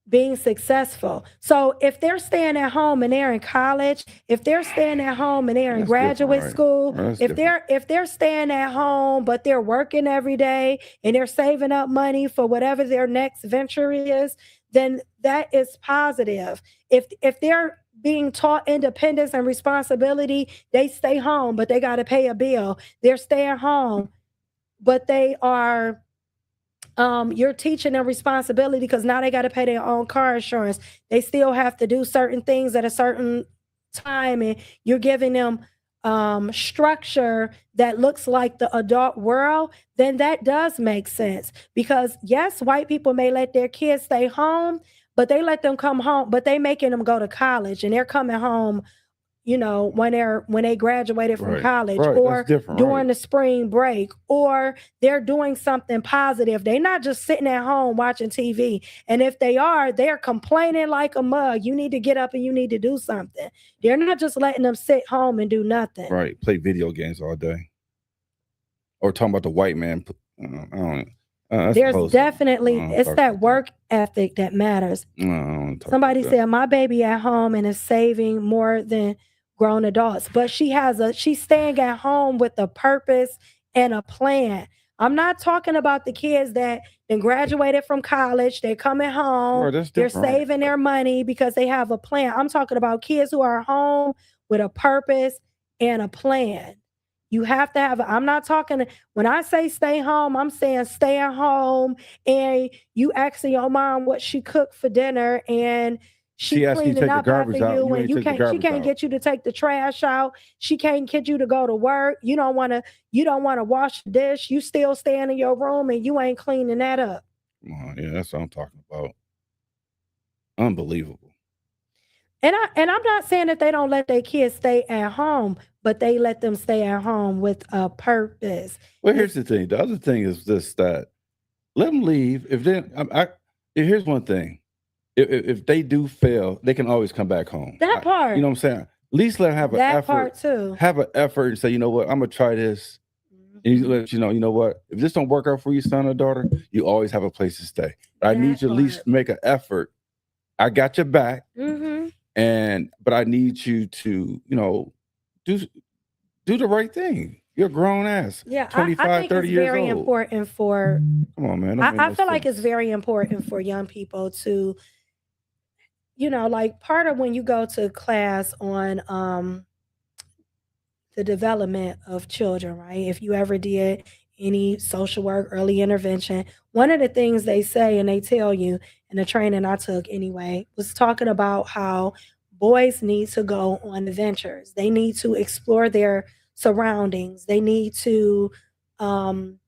being successful. So if they're staying at home and they're in college, if they're staying at home and they're in that's different, graduate right? school, That's if different. they're staying at home but they're working every day and they're saving up money for whatever their next venture is, then that is positive. If they're being taught independence and responsibility, they stay home but they got to pay a bill. They're staying home but they are you're teaching them responsibility because now they got to pay their own car insurance. They still have to do certain things at a certain time, and you're giving them structure that looks like the adult world. Then that does make sense because yes, white people may let their kids stay home, but they let them come home, but they making them go to college, and they're coming home when they graduated from Right, college right. That's or different, right? during the spring break, or they're doing something positive. They're not just sitting at home watching TV. And if they are, they're complaining like a mug. You need to get up and you need to do something. They're not just letting them sit home and do nothing. Right. Play video games all day, or talking about the white man. I don't. That's There's bozo. definitely, I don't it's talk that about that. work ethic that matters. No, I don't talk Somebody about that. said my baby at home and is saving more than grown adults, but she's staying at home with a purpose and a plan. I'm not talking about the kids that then graduated from college, they're coming home, Right, that's they're different, right? saving their money because they have a plan. I'm talking about kids who are home with a purpose and a plan. You have to have, I'm not talking, when I say stay home, I'm saying stay at home and you asking your mom what she cooked for dinner and she She asked you to cleaning take the up after garbage out. you You and ain't take the she garbage can't out. get you to take the trash out. She can't get you to go to work. You don't want to wash the dish. You still staying in your room and you ain't cleaning that up. Come on, yeah, that's what I'm talking about. Unbelievable. And I'm not saying that they don't let their kids stay at home, but they let them stay at home with a purpose. Well, here's the thing. The other thing is this: that let them leave. If they, here's one thing: if they do fail, they can always come back home. That part. You know what I'm saying? At least let them have an That effort. part too. Have an effort and say, you know what, I'm gonna try this. And you let you know what, if this don't work out for you, son or daughter, you always have a place to stay. But I need you to at least make an effort. I got your back, but I need you to, do the right thing. You're a grown ass. Yeah, 25, I think 30 it's years very old. important for. Come on, man. I feel like it's very important for young people to, like part of when you go to class on the development of children, right? If you ever did any social work, early intervention, one of the things they say and they tell you in the training I took anyway was talking about how boys need to go on adventures. They need to explore their surroundings. They need to um,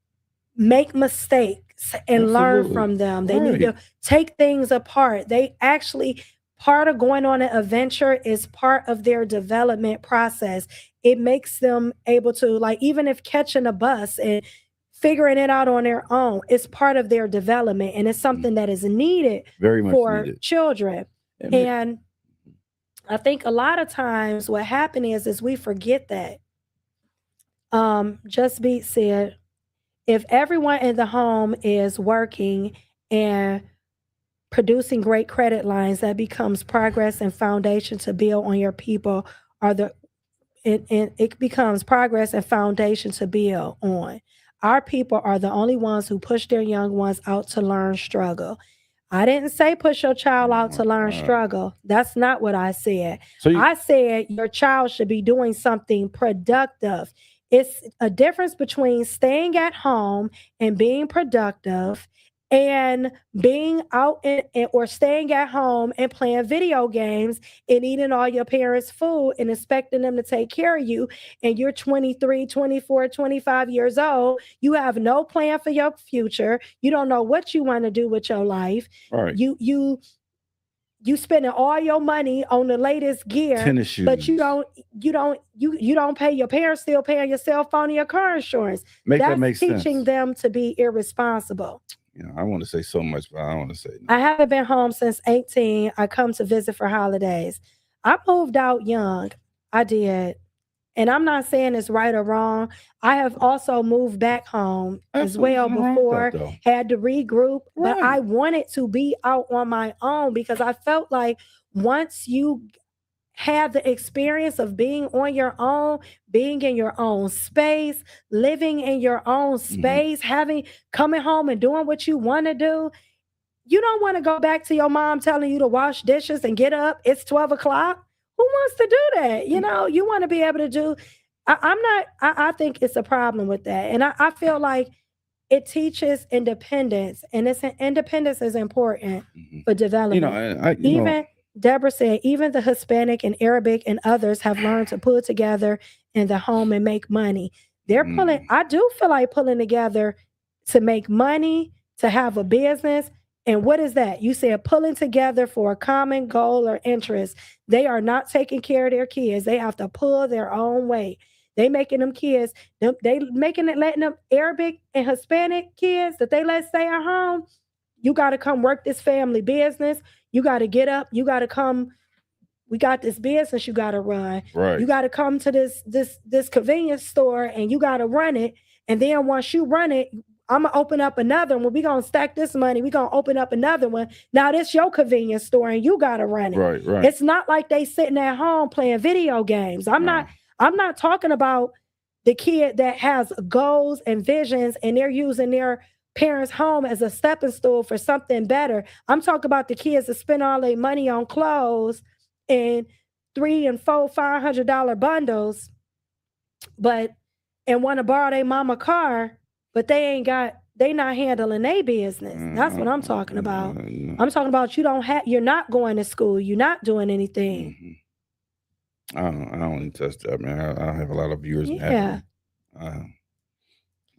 make mistakes and learn Absolutely. from them. They need to take things apart. They actually, part of going on an adventure is part of their development process. It makes them able to, like, even if catching a bus and figuring it out on their own, it's part of their development and it's something that is needed Very much for needed. children. And I think a lot of times what happens is we forget that. Just Beat said, if everyone in the home is working and producing great credit lines, that becomes progress and foundation to build on your people are the it becomes progress and foundation to build on. Our people are the only ones who push their young ones out to learn struggle. I didn't say push your child Oh out my to learn God. struggle. That's not what I said. So you I said your child should be doing something productive. It's a difference between staying at home and being productive and being out or staying at home and playing video games and eating all your parents' food and expecting them to take care of you. And you're 23, 24, 25 years old. You have no plan for your future. You don't know what you want to do with your life. right. You spending all your money on the latest gear, Tennis but you shoes. don't you don't pay your parents still paying your cell phone and your car insurance. Make that That's make teaching sense. them to be irresponsible. You know, I want to say so much, but I don't want to say I nothing. haven't been home since 18. I come to visit for holidays. I moved out young. I did. And I'm not saying it's right or wrong. I have also moved back home as Absolutely well nothing wrong with that before, though. had to regroup, but I Right. wanted to be out on my own because I felt like once you have the experience of being on your own, being in your own space, living in your own Hmm. space, having coming home and doing what you want to do, you don't want to go back to your mom telling you to wash dishes and get up. It's 12 o'clock. Who wants to do that? You want to be able to do. I'm not, I think it's a problem with that. And I feel like it teaches independence, and independence is important Hmm. for You know, development. and I, you know, Even Deborah said, even the Hispanic and Arabic and others have learned to pull together in the home and make money. They're pulling, mm, I do feel like pulling together to make money, to have a business. And what is that? You said pulling together for a common goal or interest. They are not taking care of their kids. They have to pull their own weight. They making them kids, they making it letting them Arabic and Hispanic kids that they let stay at home. You got to come work this family business. You got to get up. You got to come. We got this business you got to run. You right, got to come to this convenience store and you got to run it. And then once you run it, I'm gonna open up another one. We're gonna stack this money. We're gonna open up another one. Now this your convenience store and you gotta run it. right, right. It's not like they sitting at home playing video games. No, I'm not talking about the kid that has goals and visions and they're using their parents' home as a stepping stool for something better. I'm talking about the kids that spend all their money on clothes and three and four, $500 bundles, but and want to borrow their mama car, but they not handling their business. That's what I'm talking about. no. I'm talking about you're not going to school, you're not doing anything. Hmm. I don't want to touch that, man. I don't have a lot of viewers mad at Yeah. me. Uh,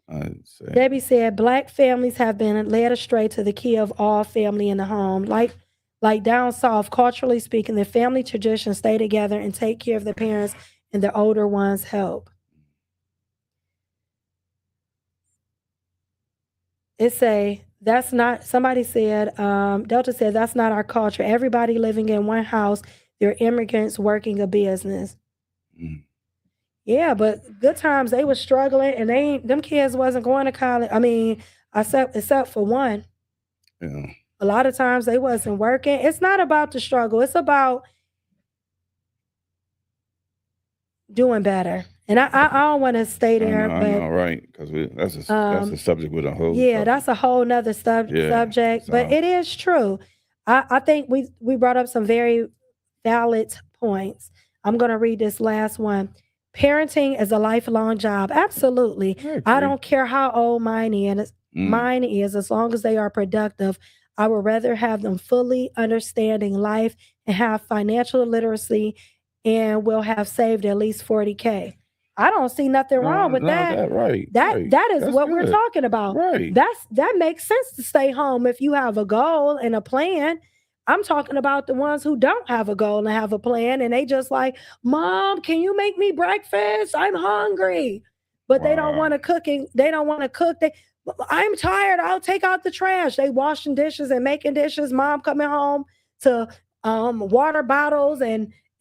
I say, Debbie said black families have been led astray to the key of all family in the home. Like down south, culturally speaking, the family traditions stay together and take care of the parents and the older ones help. It say that's not somebody said, Delta said that's not our culture. Everybody living in one house, they're immigrants working a business. mm, Yeah, but good times they were struggling and they ain't them kids wasn't going to college. I mean, except for one. yeah, A lot of times they wasn't working. It's not about the struggle. It's about doing better. And I don't want to stay there, I but know, right? Because that's a subject with a whole yeah, subject. that's a whole nother Yeah, subject. But so it is true. I think we brought up some very valid points. I'm gonna read this last one. Parenting is a lifelong job. Absolutely. I I agree. don't care how old Mm, mine is, as long as they are productive. I would rather have them fully understanding life and have financial literacy and will have saved at least 40K. I don't see nothing wrong with no, that. that right, That right. that is That's what we're good, talking about. right? That makes sense to stay home if you have a goal and a plan. I'm talking about the ones who don't have a goal and have a plan and they just like, "Mom, can you make me breakfast? I'm hungry." But they don't Wow, want to cooking. They don't want to cook. I'm tired. I'll take out the trash. They washing dishes and making dishes. Mom coming home to water bottles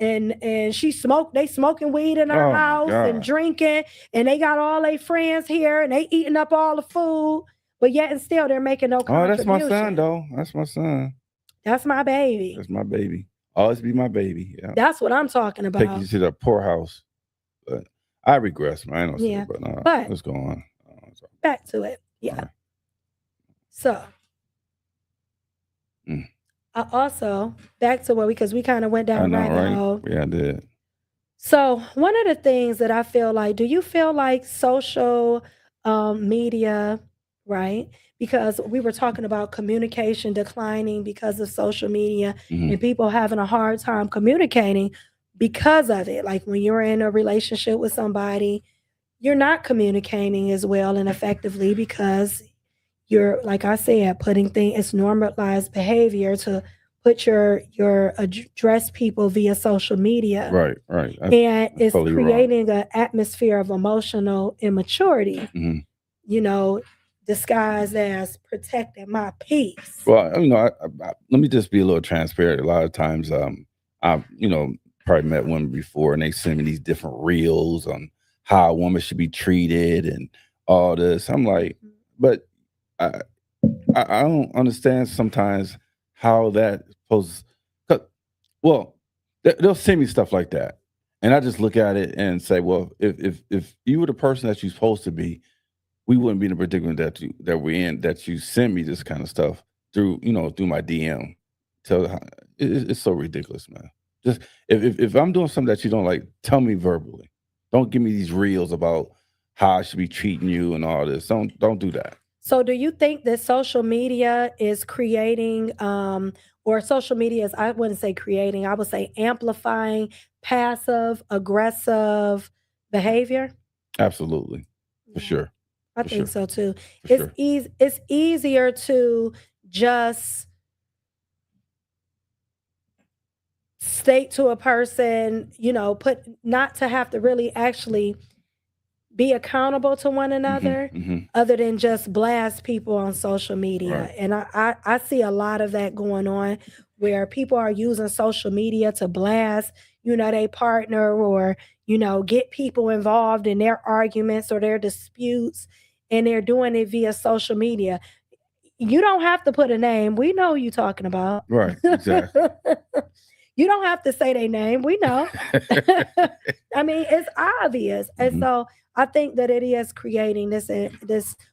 and they smoking weed in her Oh my house and God. drinking, and they got all their friends here and they eating up all the food, but yet and still they're making no Oh, that's my son, contribution. though. That's my son. That's my baby. That's my baby. Always be my baby. Yeah. That's what I'm talking Take you about. to the poorhouse. But I regress, man. I ain't gonna say Yeah. it, but But what's going on? back to it. Yeah. Right. So Mm. I also back to where because we kind of went I down a know, rabbit right? hole. Yeah, I did. So one of the things that I feel like, do you feel like social media, right? Because we were talking about communication declining because of social media Mhm. and people having a hard time communicating because of it. Like when you're in a relationship with somebody, you're not communicating as well and effectively because you're, like I said, putting things, it's normalized behavior to put your address people via social media, Right, right. and That's it's totally wrong. creating an atmosphere of emotional immaturity, Hmm. you know, disguised as protecting my peace. Well, let me just be a little transparent. A lot of times, I've probably met women before, and they send me these different reels on how a woman should be treated and all this. I'm like, Mhm. but I I don't understand sometimes how that supposed. 'Cause- Well, they'll send me stuff like that, and I just look at it and say, well, if you were the person that you're supposed to be, we wouldn't be in the predicament that we're in. That you send me this kind of stuff through my DM. So it's so ridiculous, man. Just if I'm doing something that you don't like, tell me verbally. Don't give me these reels about how I should be treating you and all this. Don't do that. So, do you think that social media is creating, or social media is, I wouldn't say creating, I would say amplifying passive aggressive behavior? Absolutely, for Yeah, sure, I for think sure, so too. for sure. It's easier to just state to a person, put not to have to really actually be accountable to one Hmm. another Hmm. other than just blast people on social media. Right, And I see a lot of that going on where people are using social media to blast, their partner or, get people involved in their arguments or their disputes. And they're doing it via social media. You don't have to put a name. We know who you talking about. right, exactly. You don't have to say their name. We know. I mean, it's obvious. And Hmm. so I think that it is creating this.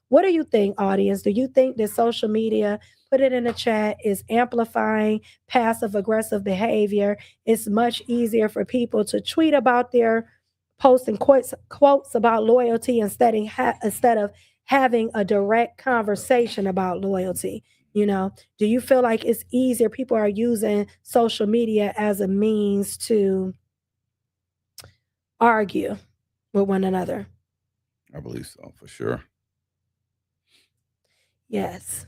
What do you think, audience? Do you think that social media, put it in the chat, is amplifying passive aggressive behavior? It's much easier for people to tweet about their posting quotes about loyalty instead of having a direct conversation about loyalty. Do you feel like it's easier? People are using social media as a means to argue with one another. I believe so, for sure. Yes.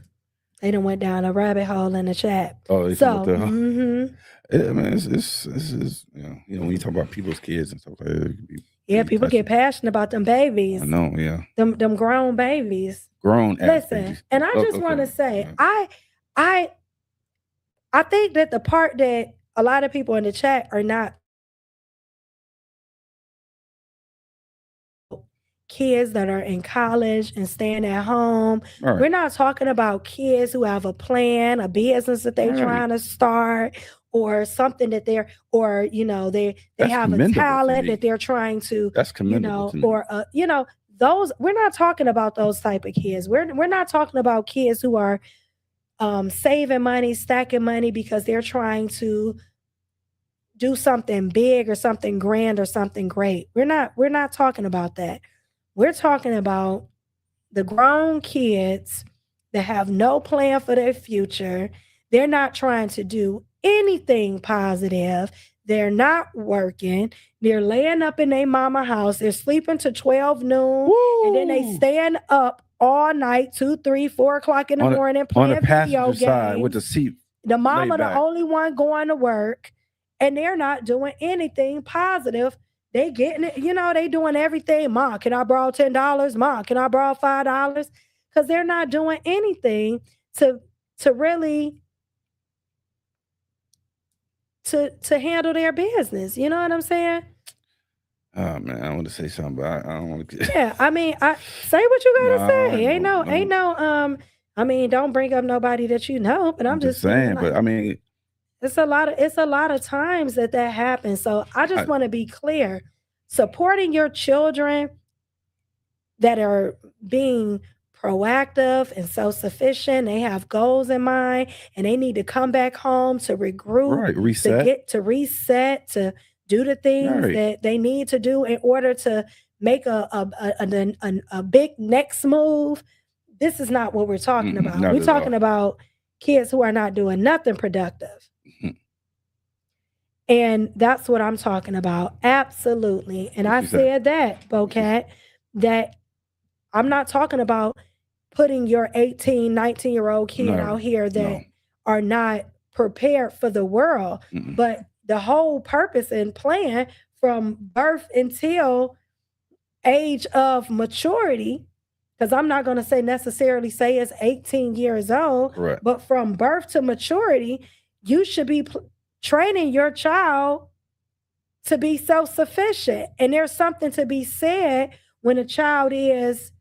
They done went down a rabbit hole in the chat. Oh, they talking about So, the. I mean, it's when you talk about people's kids and stuff like that, it can yeah, be people get touchy. passionate about them I babies, know, yeah. them grown babies. Grown ass Listen, babies. and I Oh, just want okay. to say, Yeah. I I think that the part that a lot of people in the chat are not kids that are in college and staying at home. All We're right. not talking about kids who have a plan, a business that they're Right. trying to start, or something that they're, or they That's have a commendable to talent that me. they're trying to, That's commendable to me. or those. We're not talking about those type of kids. We're not talking about kids who are saving money, stacking money because they're trying to do something big or something grand or something great. We're not talking about that. We're talking about the grown kids that have no plan for their future. They're not trying to do anything positive. They're not working. They're laying up in their mama house. They're sleeping to 12 noon. And then they Woo! stand up all night, 2, 3, 4 o'clock in the On the morning on the playing video passenger side with the games. seat The laid mama, the back. only one going to work, and they're not doing anything positive. They getting it, they doing everything. Ma, can I borrow $10? Ma, can I borrow $5? Because they're not doing anything to to really to handle their business. You know what I'm saying? Oh man, I want to say something, but I don't want to. Yeah, I mean, I say what you gotta No, say. no, Ain't no. no I mean, don't bring up nobody that you know, but I'm I'm just just saying saying, but like I mean, it's a lot of times that that happens. So I just I, want to be clear. Supporting your children that are being proactive and self-sufficient, they have goals in mind and they need to come back home to regroup, right, to reset. get to reset, to do the things Right. that they need to do in order to make a big next move. This is not what we're talking Mm-mm, about. not We're at all. talking about kids who are not doing nothing productive. Mhm. And that's what I'm talking about. Absolutely. And What I she said? said that, What she? Bocat, that I'm not talking about putting your 18, 19-year-old kid No, out here no. that are not prepared for the world. Mm-mm. But the whole purpose and plan from birth until age of maturity, because I'm not going to say necessarily say it's 18 years old, Correct. but from birth to maturity, you should be training your child to be self sufficient. And there's something to be said when a child is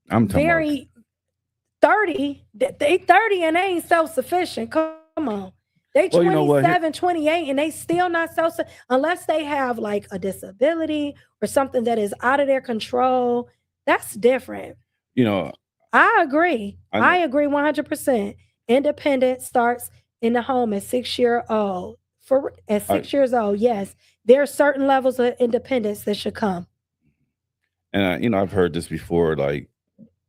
I'm talking about. very 30, they 30 and they ain't self-sufficient. Come on. They Well, you know what? 27, 28, and they still not self unless they have like a disability or something that is out of their control. That's different. You know, I agree. I I know. agree 100%. Independence starts in the home at 6 year old. For at I 6 years old, yes, there are certain levels of independence that should come. and I've heard this before. Like,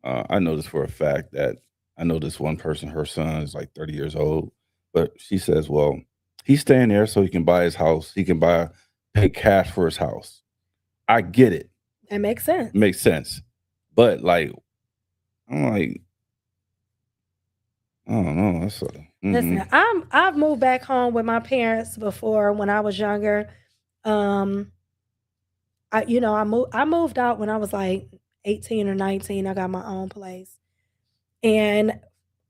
I know this for a fact that I know this one person. Her son is like 30 years old, but she says, "Well, he's staying there so he can buy his house. He can pay cash for his house." I get it. That makes sense. Makes sense. But like, I'm like, I don't know. That's Listen, I've moved back home with my parents before when I was younger. Um, I moved out when I was like 18 or 19. I got my own place. And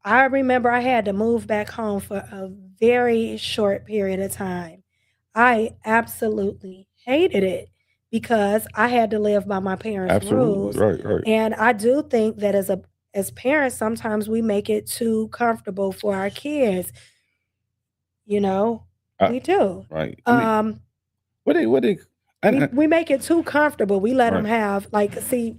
I remember I had to move back home for a very short period of time. I absolutely hated it because I had to live by my parents' absolutely rules. right, right. And I do think that as parents, sometimes we make it too comfortable for our kids. You know, I, we do. right. I mean, Um, what they, and we make it too comfortable. We let them right. have like see.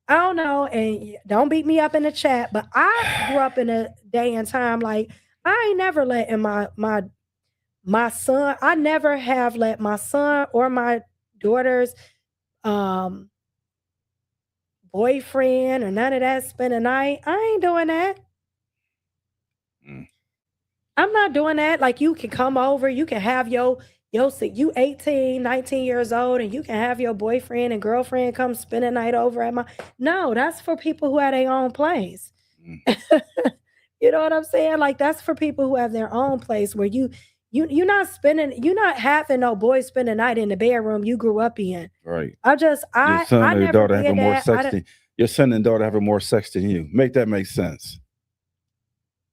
I don't know, and don't beat me up in the chat, but I grew up in a day and time like I ain't never letting my son. I never have let my son or my daughter's um boyfriend or none of that spend a night. I ain't doing that. Mm, I'm not doing that. Like you can come over, you can have you 18, 19 years old and you can have your boyfriend and girlfriend come spend a night over at my no, that's for people who have their own place. mm, You know what I'm saying? Like that's for people who have their own place where you're not having no boys spend a night in the bedroom you grew up in. right. Your I son or your never daughter did having more that. sex than your son and daughter having more sex than you. Make that make sense.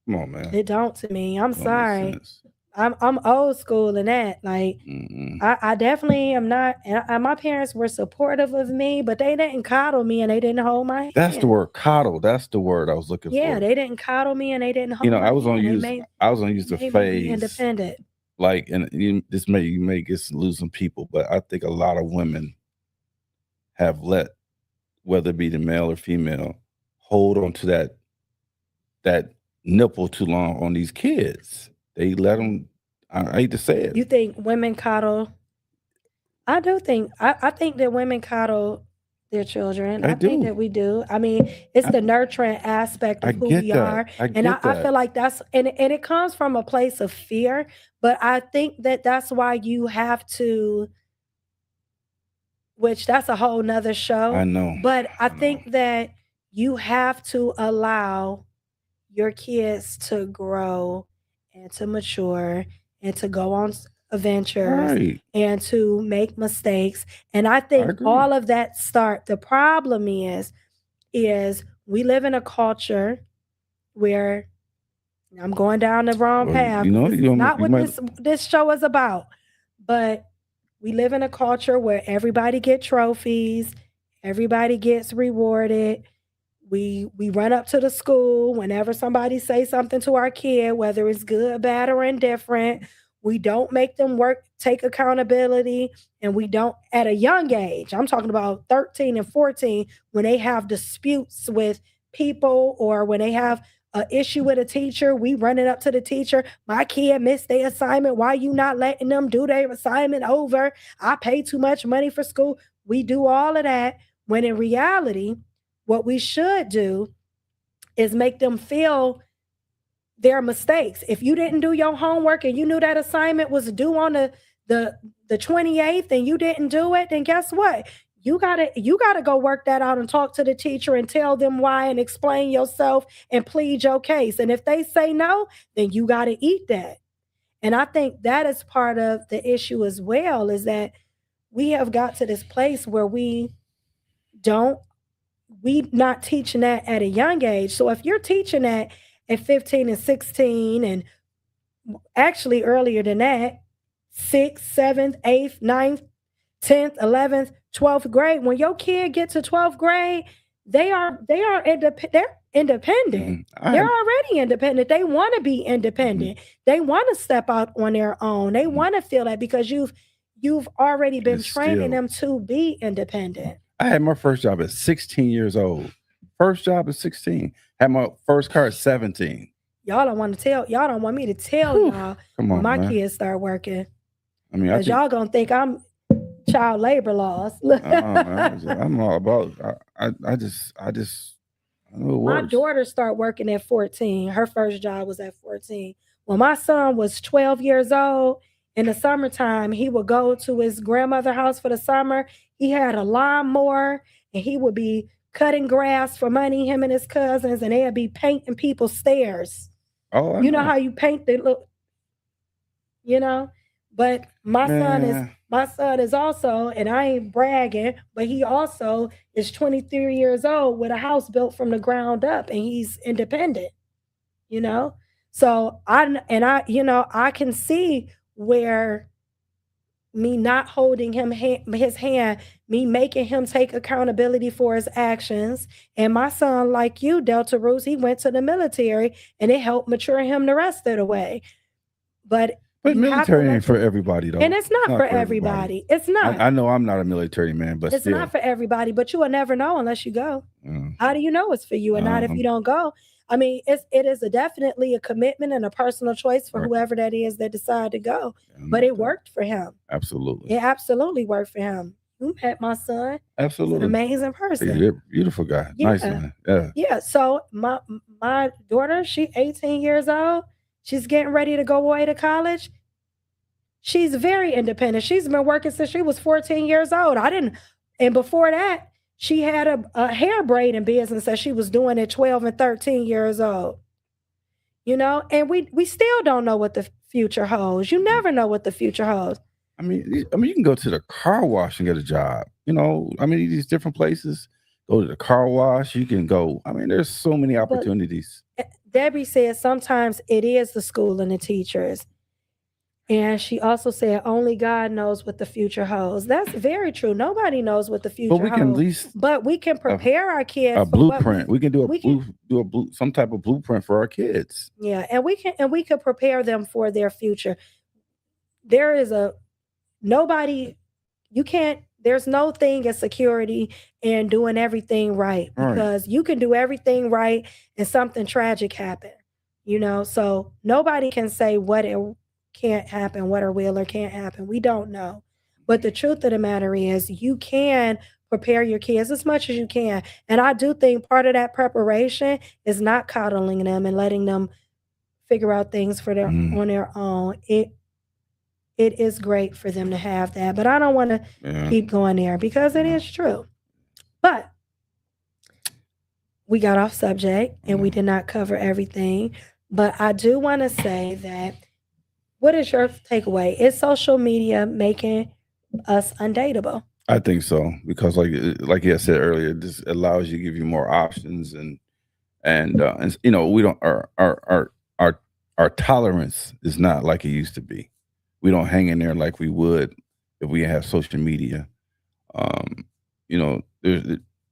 Come on, man. It don't to me. I'm Don't make sorry. sense. I'm old school in that. Like Mm-mm. I definitely am not. And my parents were supportive of me, but they didn't coddle me and they didn't hold my That's the hand. word coddle. That's the word I was looking Yeah, for. they didn't coddle me and they didn't hold my hand. I was gonna They use the made me be phrase independent. like, and you may get losing people, but I think a lot of women have let, whether it be the male or female, hold on to that nipple too long on these kids. They let them. I hate to say it. You think women coddle? I do think I think that women coddle their children. I I think do. that we do. I mean, it's I, the nurturing aspect I of who get we that. are. I And get I feel that. like that's and it comes from a place of fear, but I think that that's why you have to, which that's a whole nother I show. know. But I I know. think that you have to allow your kids to grow and to mature and to go on adventures Right. and to make mistakes. And I I think agree. all of that start. The problem is we live in a culture where I'm going down the wrong Well, path. you know, This is not you what might. this show is about. But we live in a culture where everybody get trophies, everybody gets rewarded. We run up to the school whenever somebody say something to our kid, whether it's good, bad, or indifferent. We don't make them take accountability, and we don't at a young age. I'm talking about 13 and 14 when they have disputes with people or when they have an issue with a teacher. We run it up to the teacher. My kid missed their assignment. Why you not letting them do their assignment over? I pay too much money for school. We do all of that when in reality, what we should do is make them feel their mistakes. If you didn't do your homework and you knew that assignment was due on the the 28th and you didn't do it, then guess what? You gotta go work that out and talk to the teacher and tell them why and explain yourself and plead your case. And if they say no, then you gotta eat that. And I think that is part of the issue as well, is that we have got to this place where don't we not teaching that at a young age. So if you're teaching that at 15 and 16, and actually earlier than that, 6th, 7th, 8th, 9th, 10th, 11th, 12th grade, when your kid gets to 12th grade, they're independent. They're already independent. They want to be independent. They want to step out on their own. They want to feel that because you've already been training them to be independent. I had my first job at 16 years old. First job at 16. Had my first car at 17. Y'all don't want me to tell y'all when my kids start working. I mean, because y'all gonna think I'm child labor laws. I'm all about. I just. My daughter started working at 14. Her first job was at 14. When my son was 12 years old, in the summertime, he would go to his grandmother's house for the summer. He had a lawnmower, and he would be cutting grass for money, him and his cousins, and they'd be painting people's stairs. Oh, you know how you paint the look, But my son is also, and I ain't bragging, but he also is 23 years old with a house built from the ground up, and he's independent. So I can see where me not holding his hand, me making him take accountability for his actions. And my son, like you, Delta Roots, he went to the military and it helped mature him the rest of the way. But military ain't for everybody, though. And it's not for everybody. It's not. I know I'm not a military man, but it's not for everybody. But you will never know unless you go. How do you know it's for you and not if you don't go? I mean, it is definitely a commitment and a personal choice for whoever that is that decided to go. But it worked for him. Absolutely. It absolutely worked for him. You met my son. Absolutely. He's an amazing person. He's a beautiful guy. Yeah. Nice man. Yeah. Yeah. So my daughter, she's 18 years old. She's getting ready to go away to college. She's very independent. She's been working since she was 14 years old. And before that, she had a hair braiding business that she was doing at 12 and 13 years old. And we still don't know what the future holds. You never know what the future holds. I mean, you can go to the car wash and get a job. These different places. Go to the car wash. You can go. I mean, there's so many opportunities. But Debbie said sometimes it is the school and the teachers. And she also said, only God knows what the future holds. That's very true. Nobody knows what the future holds. But we can at least. But we can prepare our kids. A blueprint. We can do some type of blueprint for our kids. Yeah, and we can prepare them for their future. There is there's no thing as security in doing everything right, because you can do everything right and something tragic happen. So nobody can say what it can't happen, what or will or can't happen. We don't know. But the truth of the matter is you can prepare your kids as much as you can. And I do think part of that preparation is not coddling them and letting them figure out things on their own. It is great for them to have that. But I don't want to keep going there because it is true. But we got off subject and we did not cover everything. But I do want to say that, what is your takeaway? Is social media making us undateable? I think so, because like I said earlier, this allows you to give you more options and we don't our our tolerance is not like it used to be. We don't hang in there like we would if we have social media. Um, you know,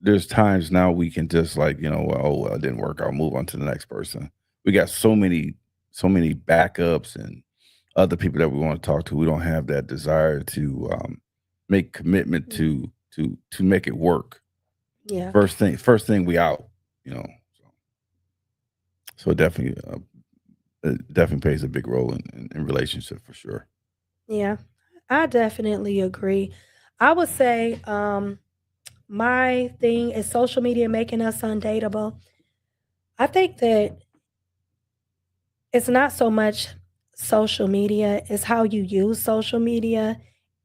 there's times now we can just like, well, oh well, it didn't work. I'll move on to the next person. We got so many backups and other people that we want to talk to. We don't have that desire to make commitment Mm. to make it work. Yeah. First thing we out. You know, so it definitely plays a big role in relationship for sure. Yeah. I definitely agree. I would say my thing is social media making us undateable. I think that it's not so much social media, it's how you use social media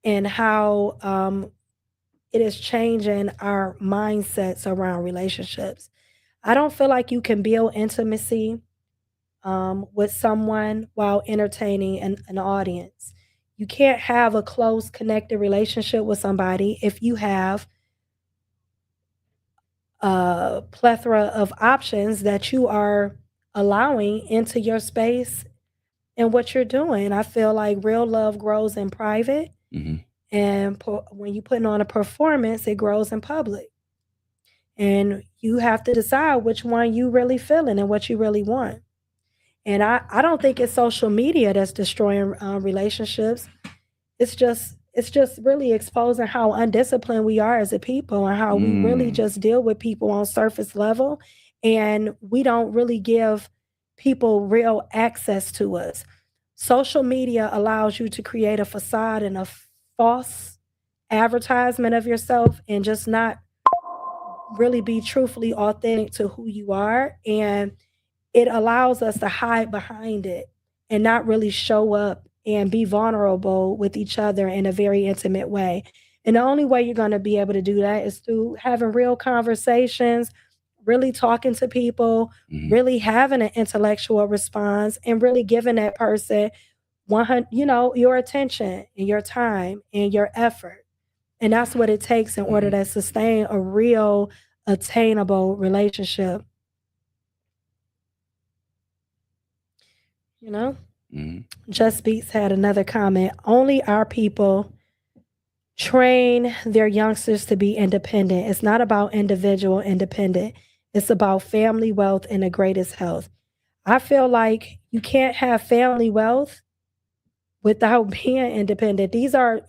and how it is changing our mindsets around relationships. I don't feel like you can build intimacy with someone while entertaining an audience. You can't have a close, connected relationship with somebody if you have a plethora of options that you are allowing into your space and what you're doing. I feel like real love grows in private, Hmm. and when you're putting on a performance, it grows in public. And you have to decide which one you really feeling and what you really want. And I don't think it's social media that's destroying relationships. It's just really exposing how undisciplined we are as a people and how we really Mm. just deal with people on surface level, and we don't really give people real access to us. Social media allows you to create a facade and a false advertisement of yourself and just not really be truthfully authentic to who you are, and it allows us to hide behind it and not really show up and be vulnerable with each other in a very intimate way. And the only way you're going to be able to do that is through having real conversations, really talking to people, Mhm. really having an intellectual response, and really giving that person 100, your attention and your time and your effort. And that's what it takes in order Mhm. to sustain a real attainable relationship, you know? Mhm. Just Beats had another comment. Only our people train their youngsters to be independent. It's not about individual independent. It's about family wealth and the greatest health. I feel like you can't have family wealth without being independent. These are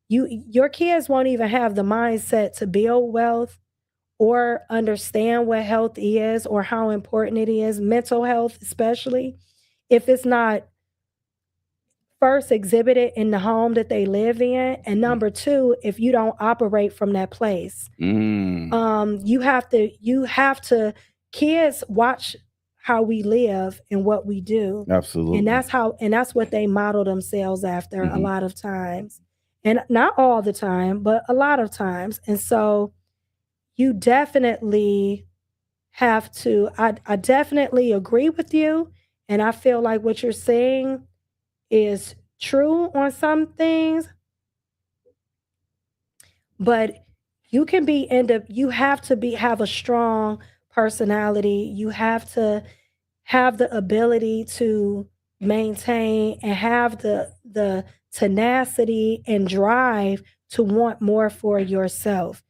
your kids won't even have the mindset to build wealth or understand what health is or how important it is, mental health especially, if it's not first exhibited in the home that they live in, and Mhm. number two, if you don't operate from that place. Mm. You have to kids watch how we live and what we do, and Absolutely. that's what they model themselves after a Mhm. lot of times, and not all the time but a lot of times. And so you definitely have to I definitely agree with you, and I feel like what you're saying is true on some things, but you have to be have a strong personality. You have to have the ability to maintain and have the tenacity and drive to want more for yourself.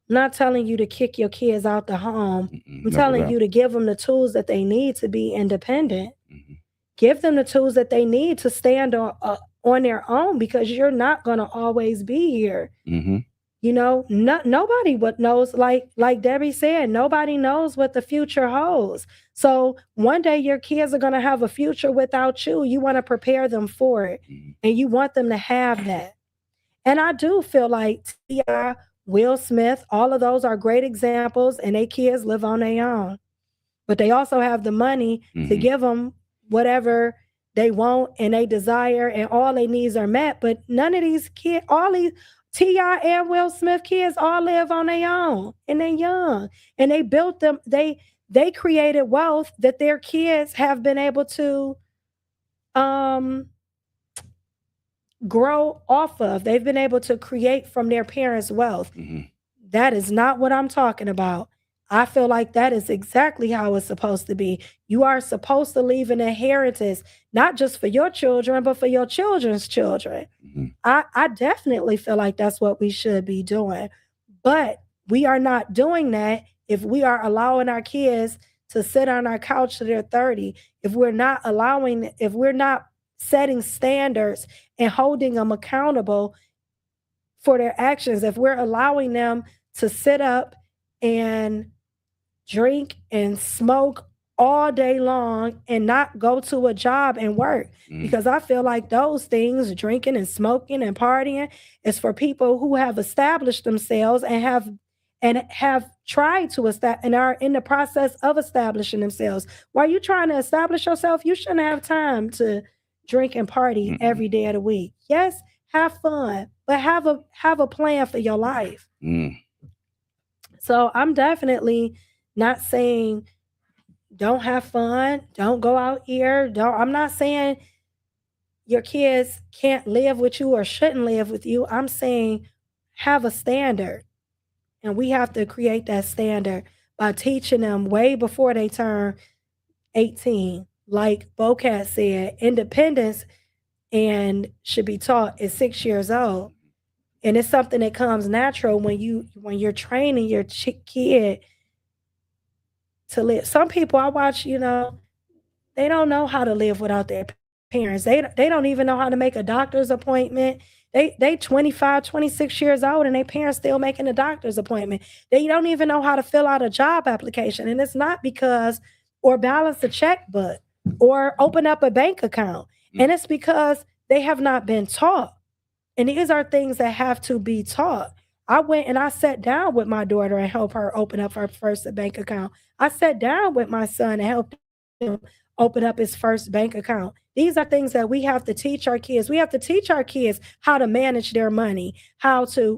I'm not telling you to kick your kids out the home. Mm-mm. I'm Never telling that. you to give them the tools that they need to be independent. Mhm. Give them the tools that they need to stand on their own, because you're not going to always be here. Mhm. Nobody what knows, like Debbie said, nobody knows what the future holds. So one day your kids are going to have a future without you. You want to prepare them for it, Mhm. and you want them to have that. And I do feel like T.I., Will Smith, all of those are great examples, and they kids live on their own, but they also have the money to Mhm. give them whatever they want and they desire, and all their needs are met. But none of these kids, all these Ti and Will Smith kids, all live on their own, and they're young, and they built them. They created wealth that their kids have been able to um grow off of. They've been able to create from their parents' wealth. Mhm. That is not what I'm talking about. I feel like that is exactly how it's supposed to be. You are supposed to leave an inheritance, not just for your children, but for your children's children. Mhm. I definitely feel like that's what we should be doing. But we are not doing that if we are allowing our kids to sit on our couch till they're 30, if we're not setting standards and holding them accountable for their actions, if we're allowing them to sit up and drink and smoke all day long and not go to a job and work. Mm. Because I feel like those things, drinking and smoking and partying, is for people who have established themselves and have tried to establish and are in the process of establishing themselves. While you trying to establish yourself, you shouldn't have time to drink and party Mm-mm. every day of the week. Yes, have fun, but have a plan for your life. Mm. So I'm definitely not saying don't have fun, don't go out here, don't I'm not saying your kids can't live with you or shouldn't live with you. I'm saying have a standard. And we have to create that standard by teaching them way before they turn 18. Like Bocat said, independence and should be taught at 6 years old. And it's something that comes natural when you're training your kid to live. Some people I watch, they don't know how to live without their parents. They don't even know how to make a doctor's appointment. They 25, 26 years old and their parents still making a doctor's appointment. They don't even know how to fill out a job application. And it's not because or balance a checkbook or open up a bank account. And it's because they have not been taught. And these are things that have to be taught. I went and I sat down with my daughter and helped her open up her first bank account. I sat down with my son and helped him open up his first bank account. These are things that we have to teach our kids. We have to teach our kids how to manage their money,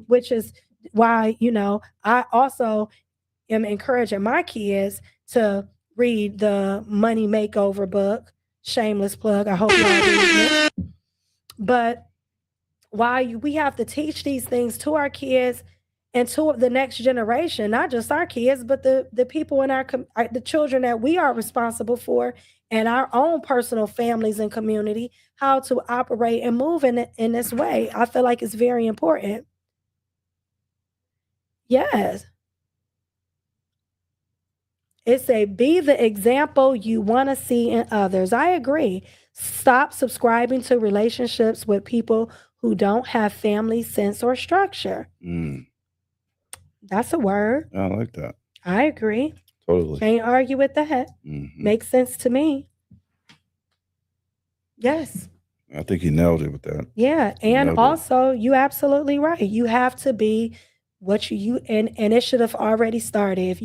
which is why, I also am encouraging my kids to read the Money Makeover book. Shameless plug. I hope y'all reading it. But why we have to teach these things to our kids and to the next generation, not just our kids, but the people in the children that we are responsible for and our own personal families and community, how to operate and move in this way. I feel like it's very important. Yes. It's a be the example you want to see in others. I agree. Stop subscribing to relationships with people who don't have family sense or structure. Mm. That's a word. I like that. I agree. Totally. Can't argue with that. Mm-hmm. Makes sense to me. Yes. I think he nailed it with that. Yeah. And also, you absolutely right. You have to be what and it should have already started.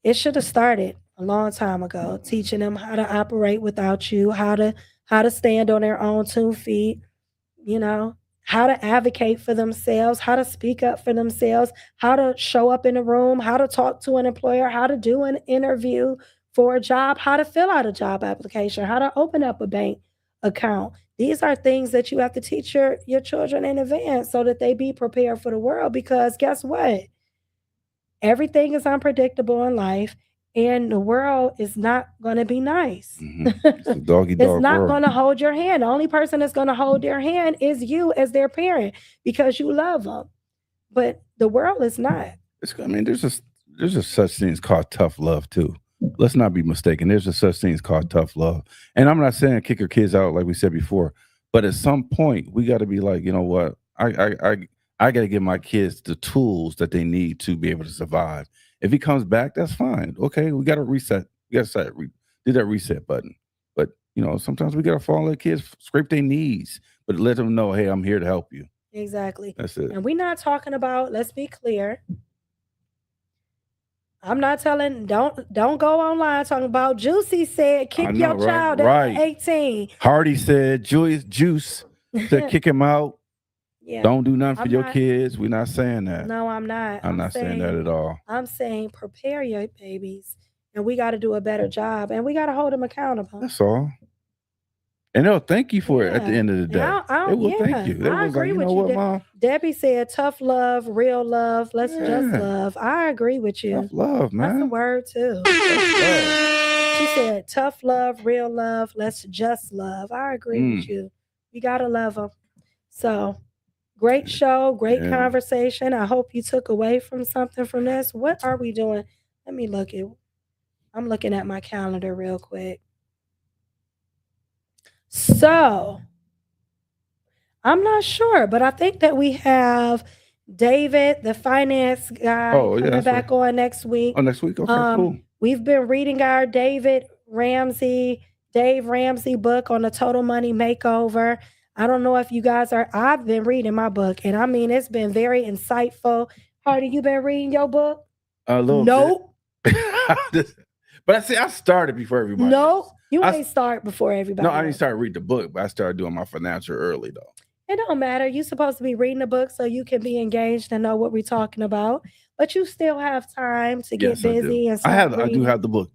It should have started a long time ago, teaching them how to operate without you, how to stand on their own 2 feet, you know, how to advocate for themselves, how to speak up for themselves, how to show up in a room, how to talk to an employer, how to do an interview for a job, how to fill out a job application, how to open up a bank account. These are things that you have to teach your children in advance so that they be prepared for the world. Because guess what? Everything is unpredictable in life, and the world is not going to be nice. Mm-hmm. It's a doggy dog It's not world. going to hold your hand. The only person that's going to hold their hand is you as their parent because you love them. But the world is not. There's just such things called tough love too. Let's not be mistaken. There's just such things called tough love. And I'm not saying kick your kids out like we said before, but at some point we got to be like, you know what? I got to give my kids the tools that they need to be able to survive. If he comes back, that's fine. Okay, we got to reset. We got to do that reset button. But sometimes we got to fall the kids, scrape their knees, but let them know, hey, I'm here to help you. Exactly. That's it. And we're not talking about, let's be clear. I'm not telling, don't go online talking about Juicy said kick your child at 18. Hardy said Juice said kick him out. Yeah. Don't do nothing for your kids. We're not saying that. No, I'm not. I'm not saying that at all. I'm saying prepare your babies. And we got to do a better job. And we got to hold them accountable. That's all. And they'll thank you for it at the Yeah. end of the day. They will thank you. They I was like, agree you with know you. what, mom? Debbie said, tough love, real love. Let's just Yeah, love. I agree with you. tough love, That's a man. word too. Tough love. She said, tough love, real love. Let's just love. I agree with Mm, you. You got to love them. So, great show, great yeah. conversation. I hope you took away from something from this. What are we doing? Let me look at I'm looking at my calendar real quick. So, I'm not sure, but I think that we have David, the finance guy, Oh, yeah, coming that's right. back on next Oh, week. next week? Okay, cool. We've been reading our Dave Ramsey book on the Total Money Makeover. I don't know if you guys are. I've been reading my book, and I mean, it's been very insightful. Hardy, you been reading your book? A little Nope. bit. But I see, I started before everybody Nope. else. You I, ain't start before everybody. no, I didn't else. start reading the book, but I started doing my financial early, though. It don't matter. You're supposed to be reading the book so you can be engaged and know what we're talking about. But you still have time to get Yes, I do. busy and start I do reading. have the book,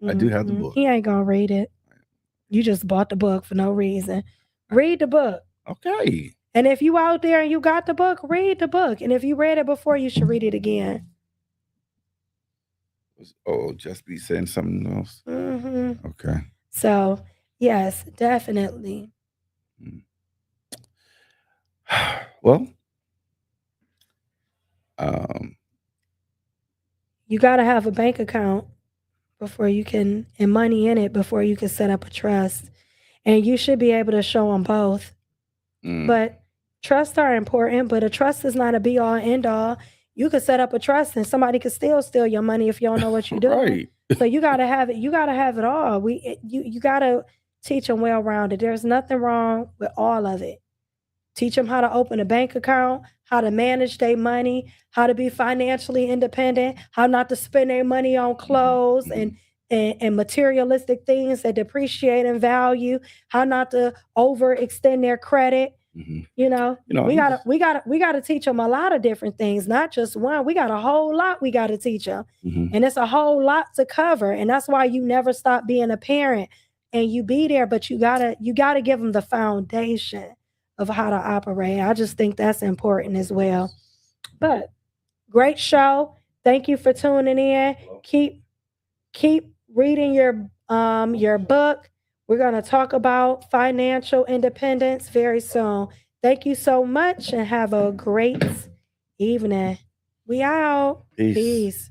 though. I do have the book. He ain't gonna read it. You just bought the book for no reason. Read the book. Okay. And if you out there and you got the book, read the book. And if you read it before, you should read it again. Oh, just be saying something else. Okay. So, yes, definitely. Well, you got to have a bank account before you can, and money in it before you can set up a trust. And you should be able to show them both. But trusts are important, but a trust is not a be all end all. You could set up a trust and somebody could still steal your money if you don't know what you're doing. right. So you gotta have it. You gotta have it all. You gotta teach them well rounded. There's nothing wrong with all of it. Teach them how to open a bank account, how to manage their money, how to be financially independent, how not to spend their money on clothes and materialistic things that depreciate in value, how not to overextend their credit. We gotta teach them a lot of different things, not just one. We got a whole lot we gotta teach them, and it's a whole lot to cover. And that's why you never stop being a parent, and you be there, but you gotta give them the foundation of how to operate. I just think that's important as well. But great show. Thank you for tuning in. Keep reading your book. We're going to talk about financial independence very soon. Thank you so much and have a great evening. We out. Peace. Peace.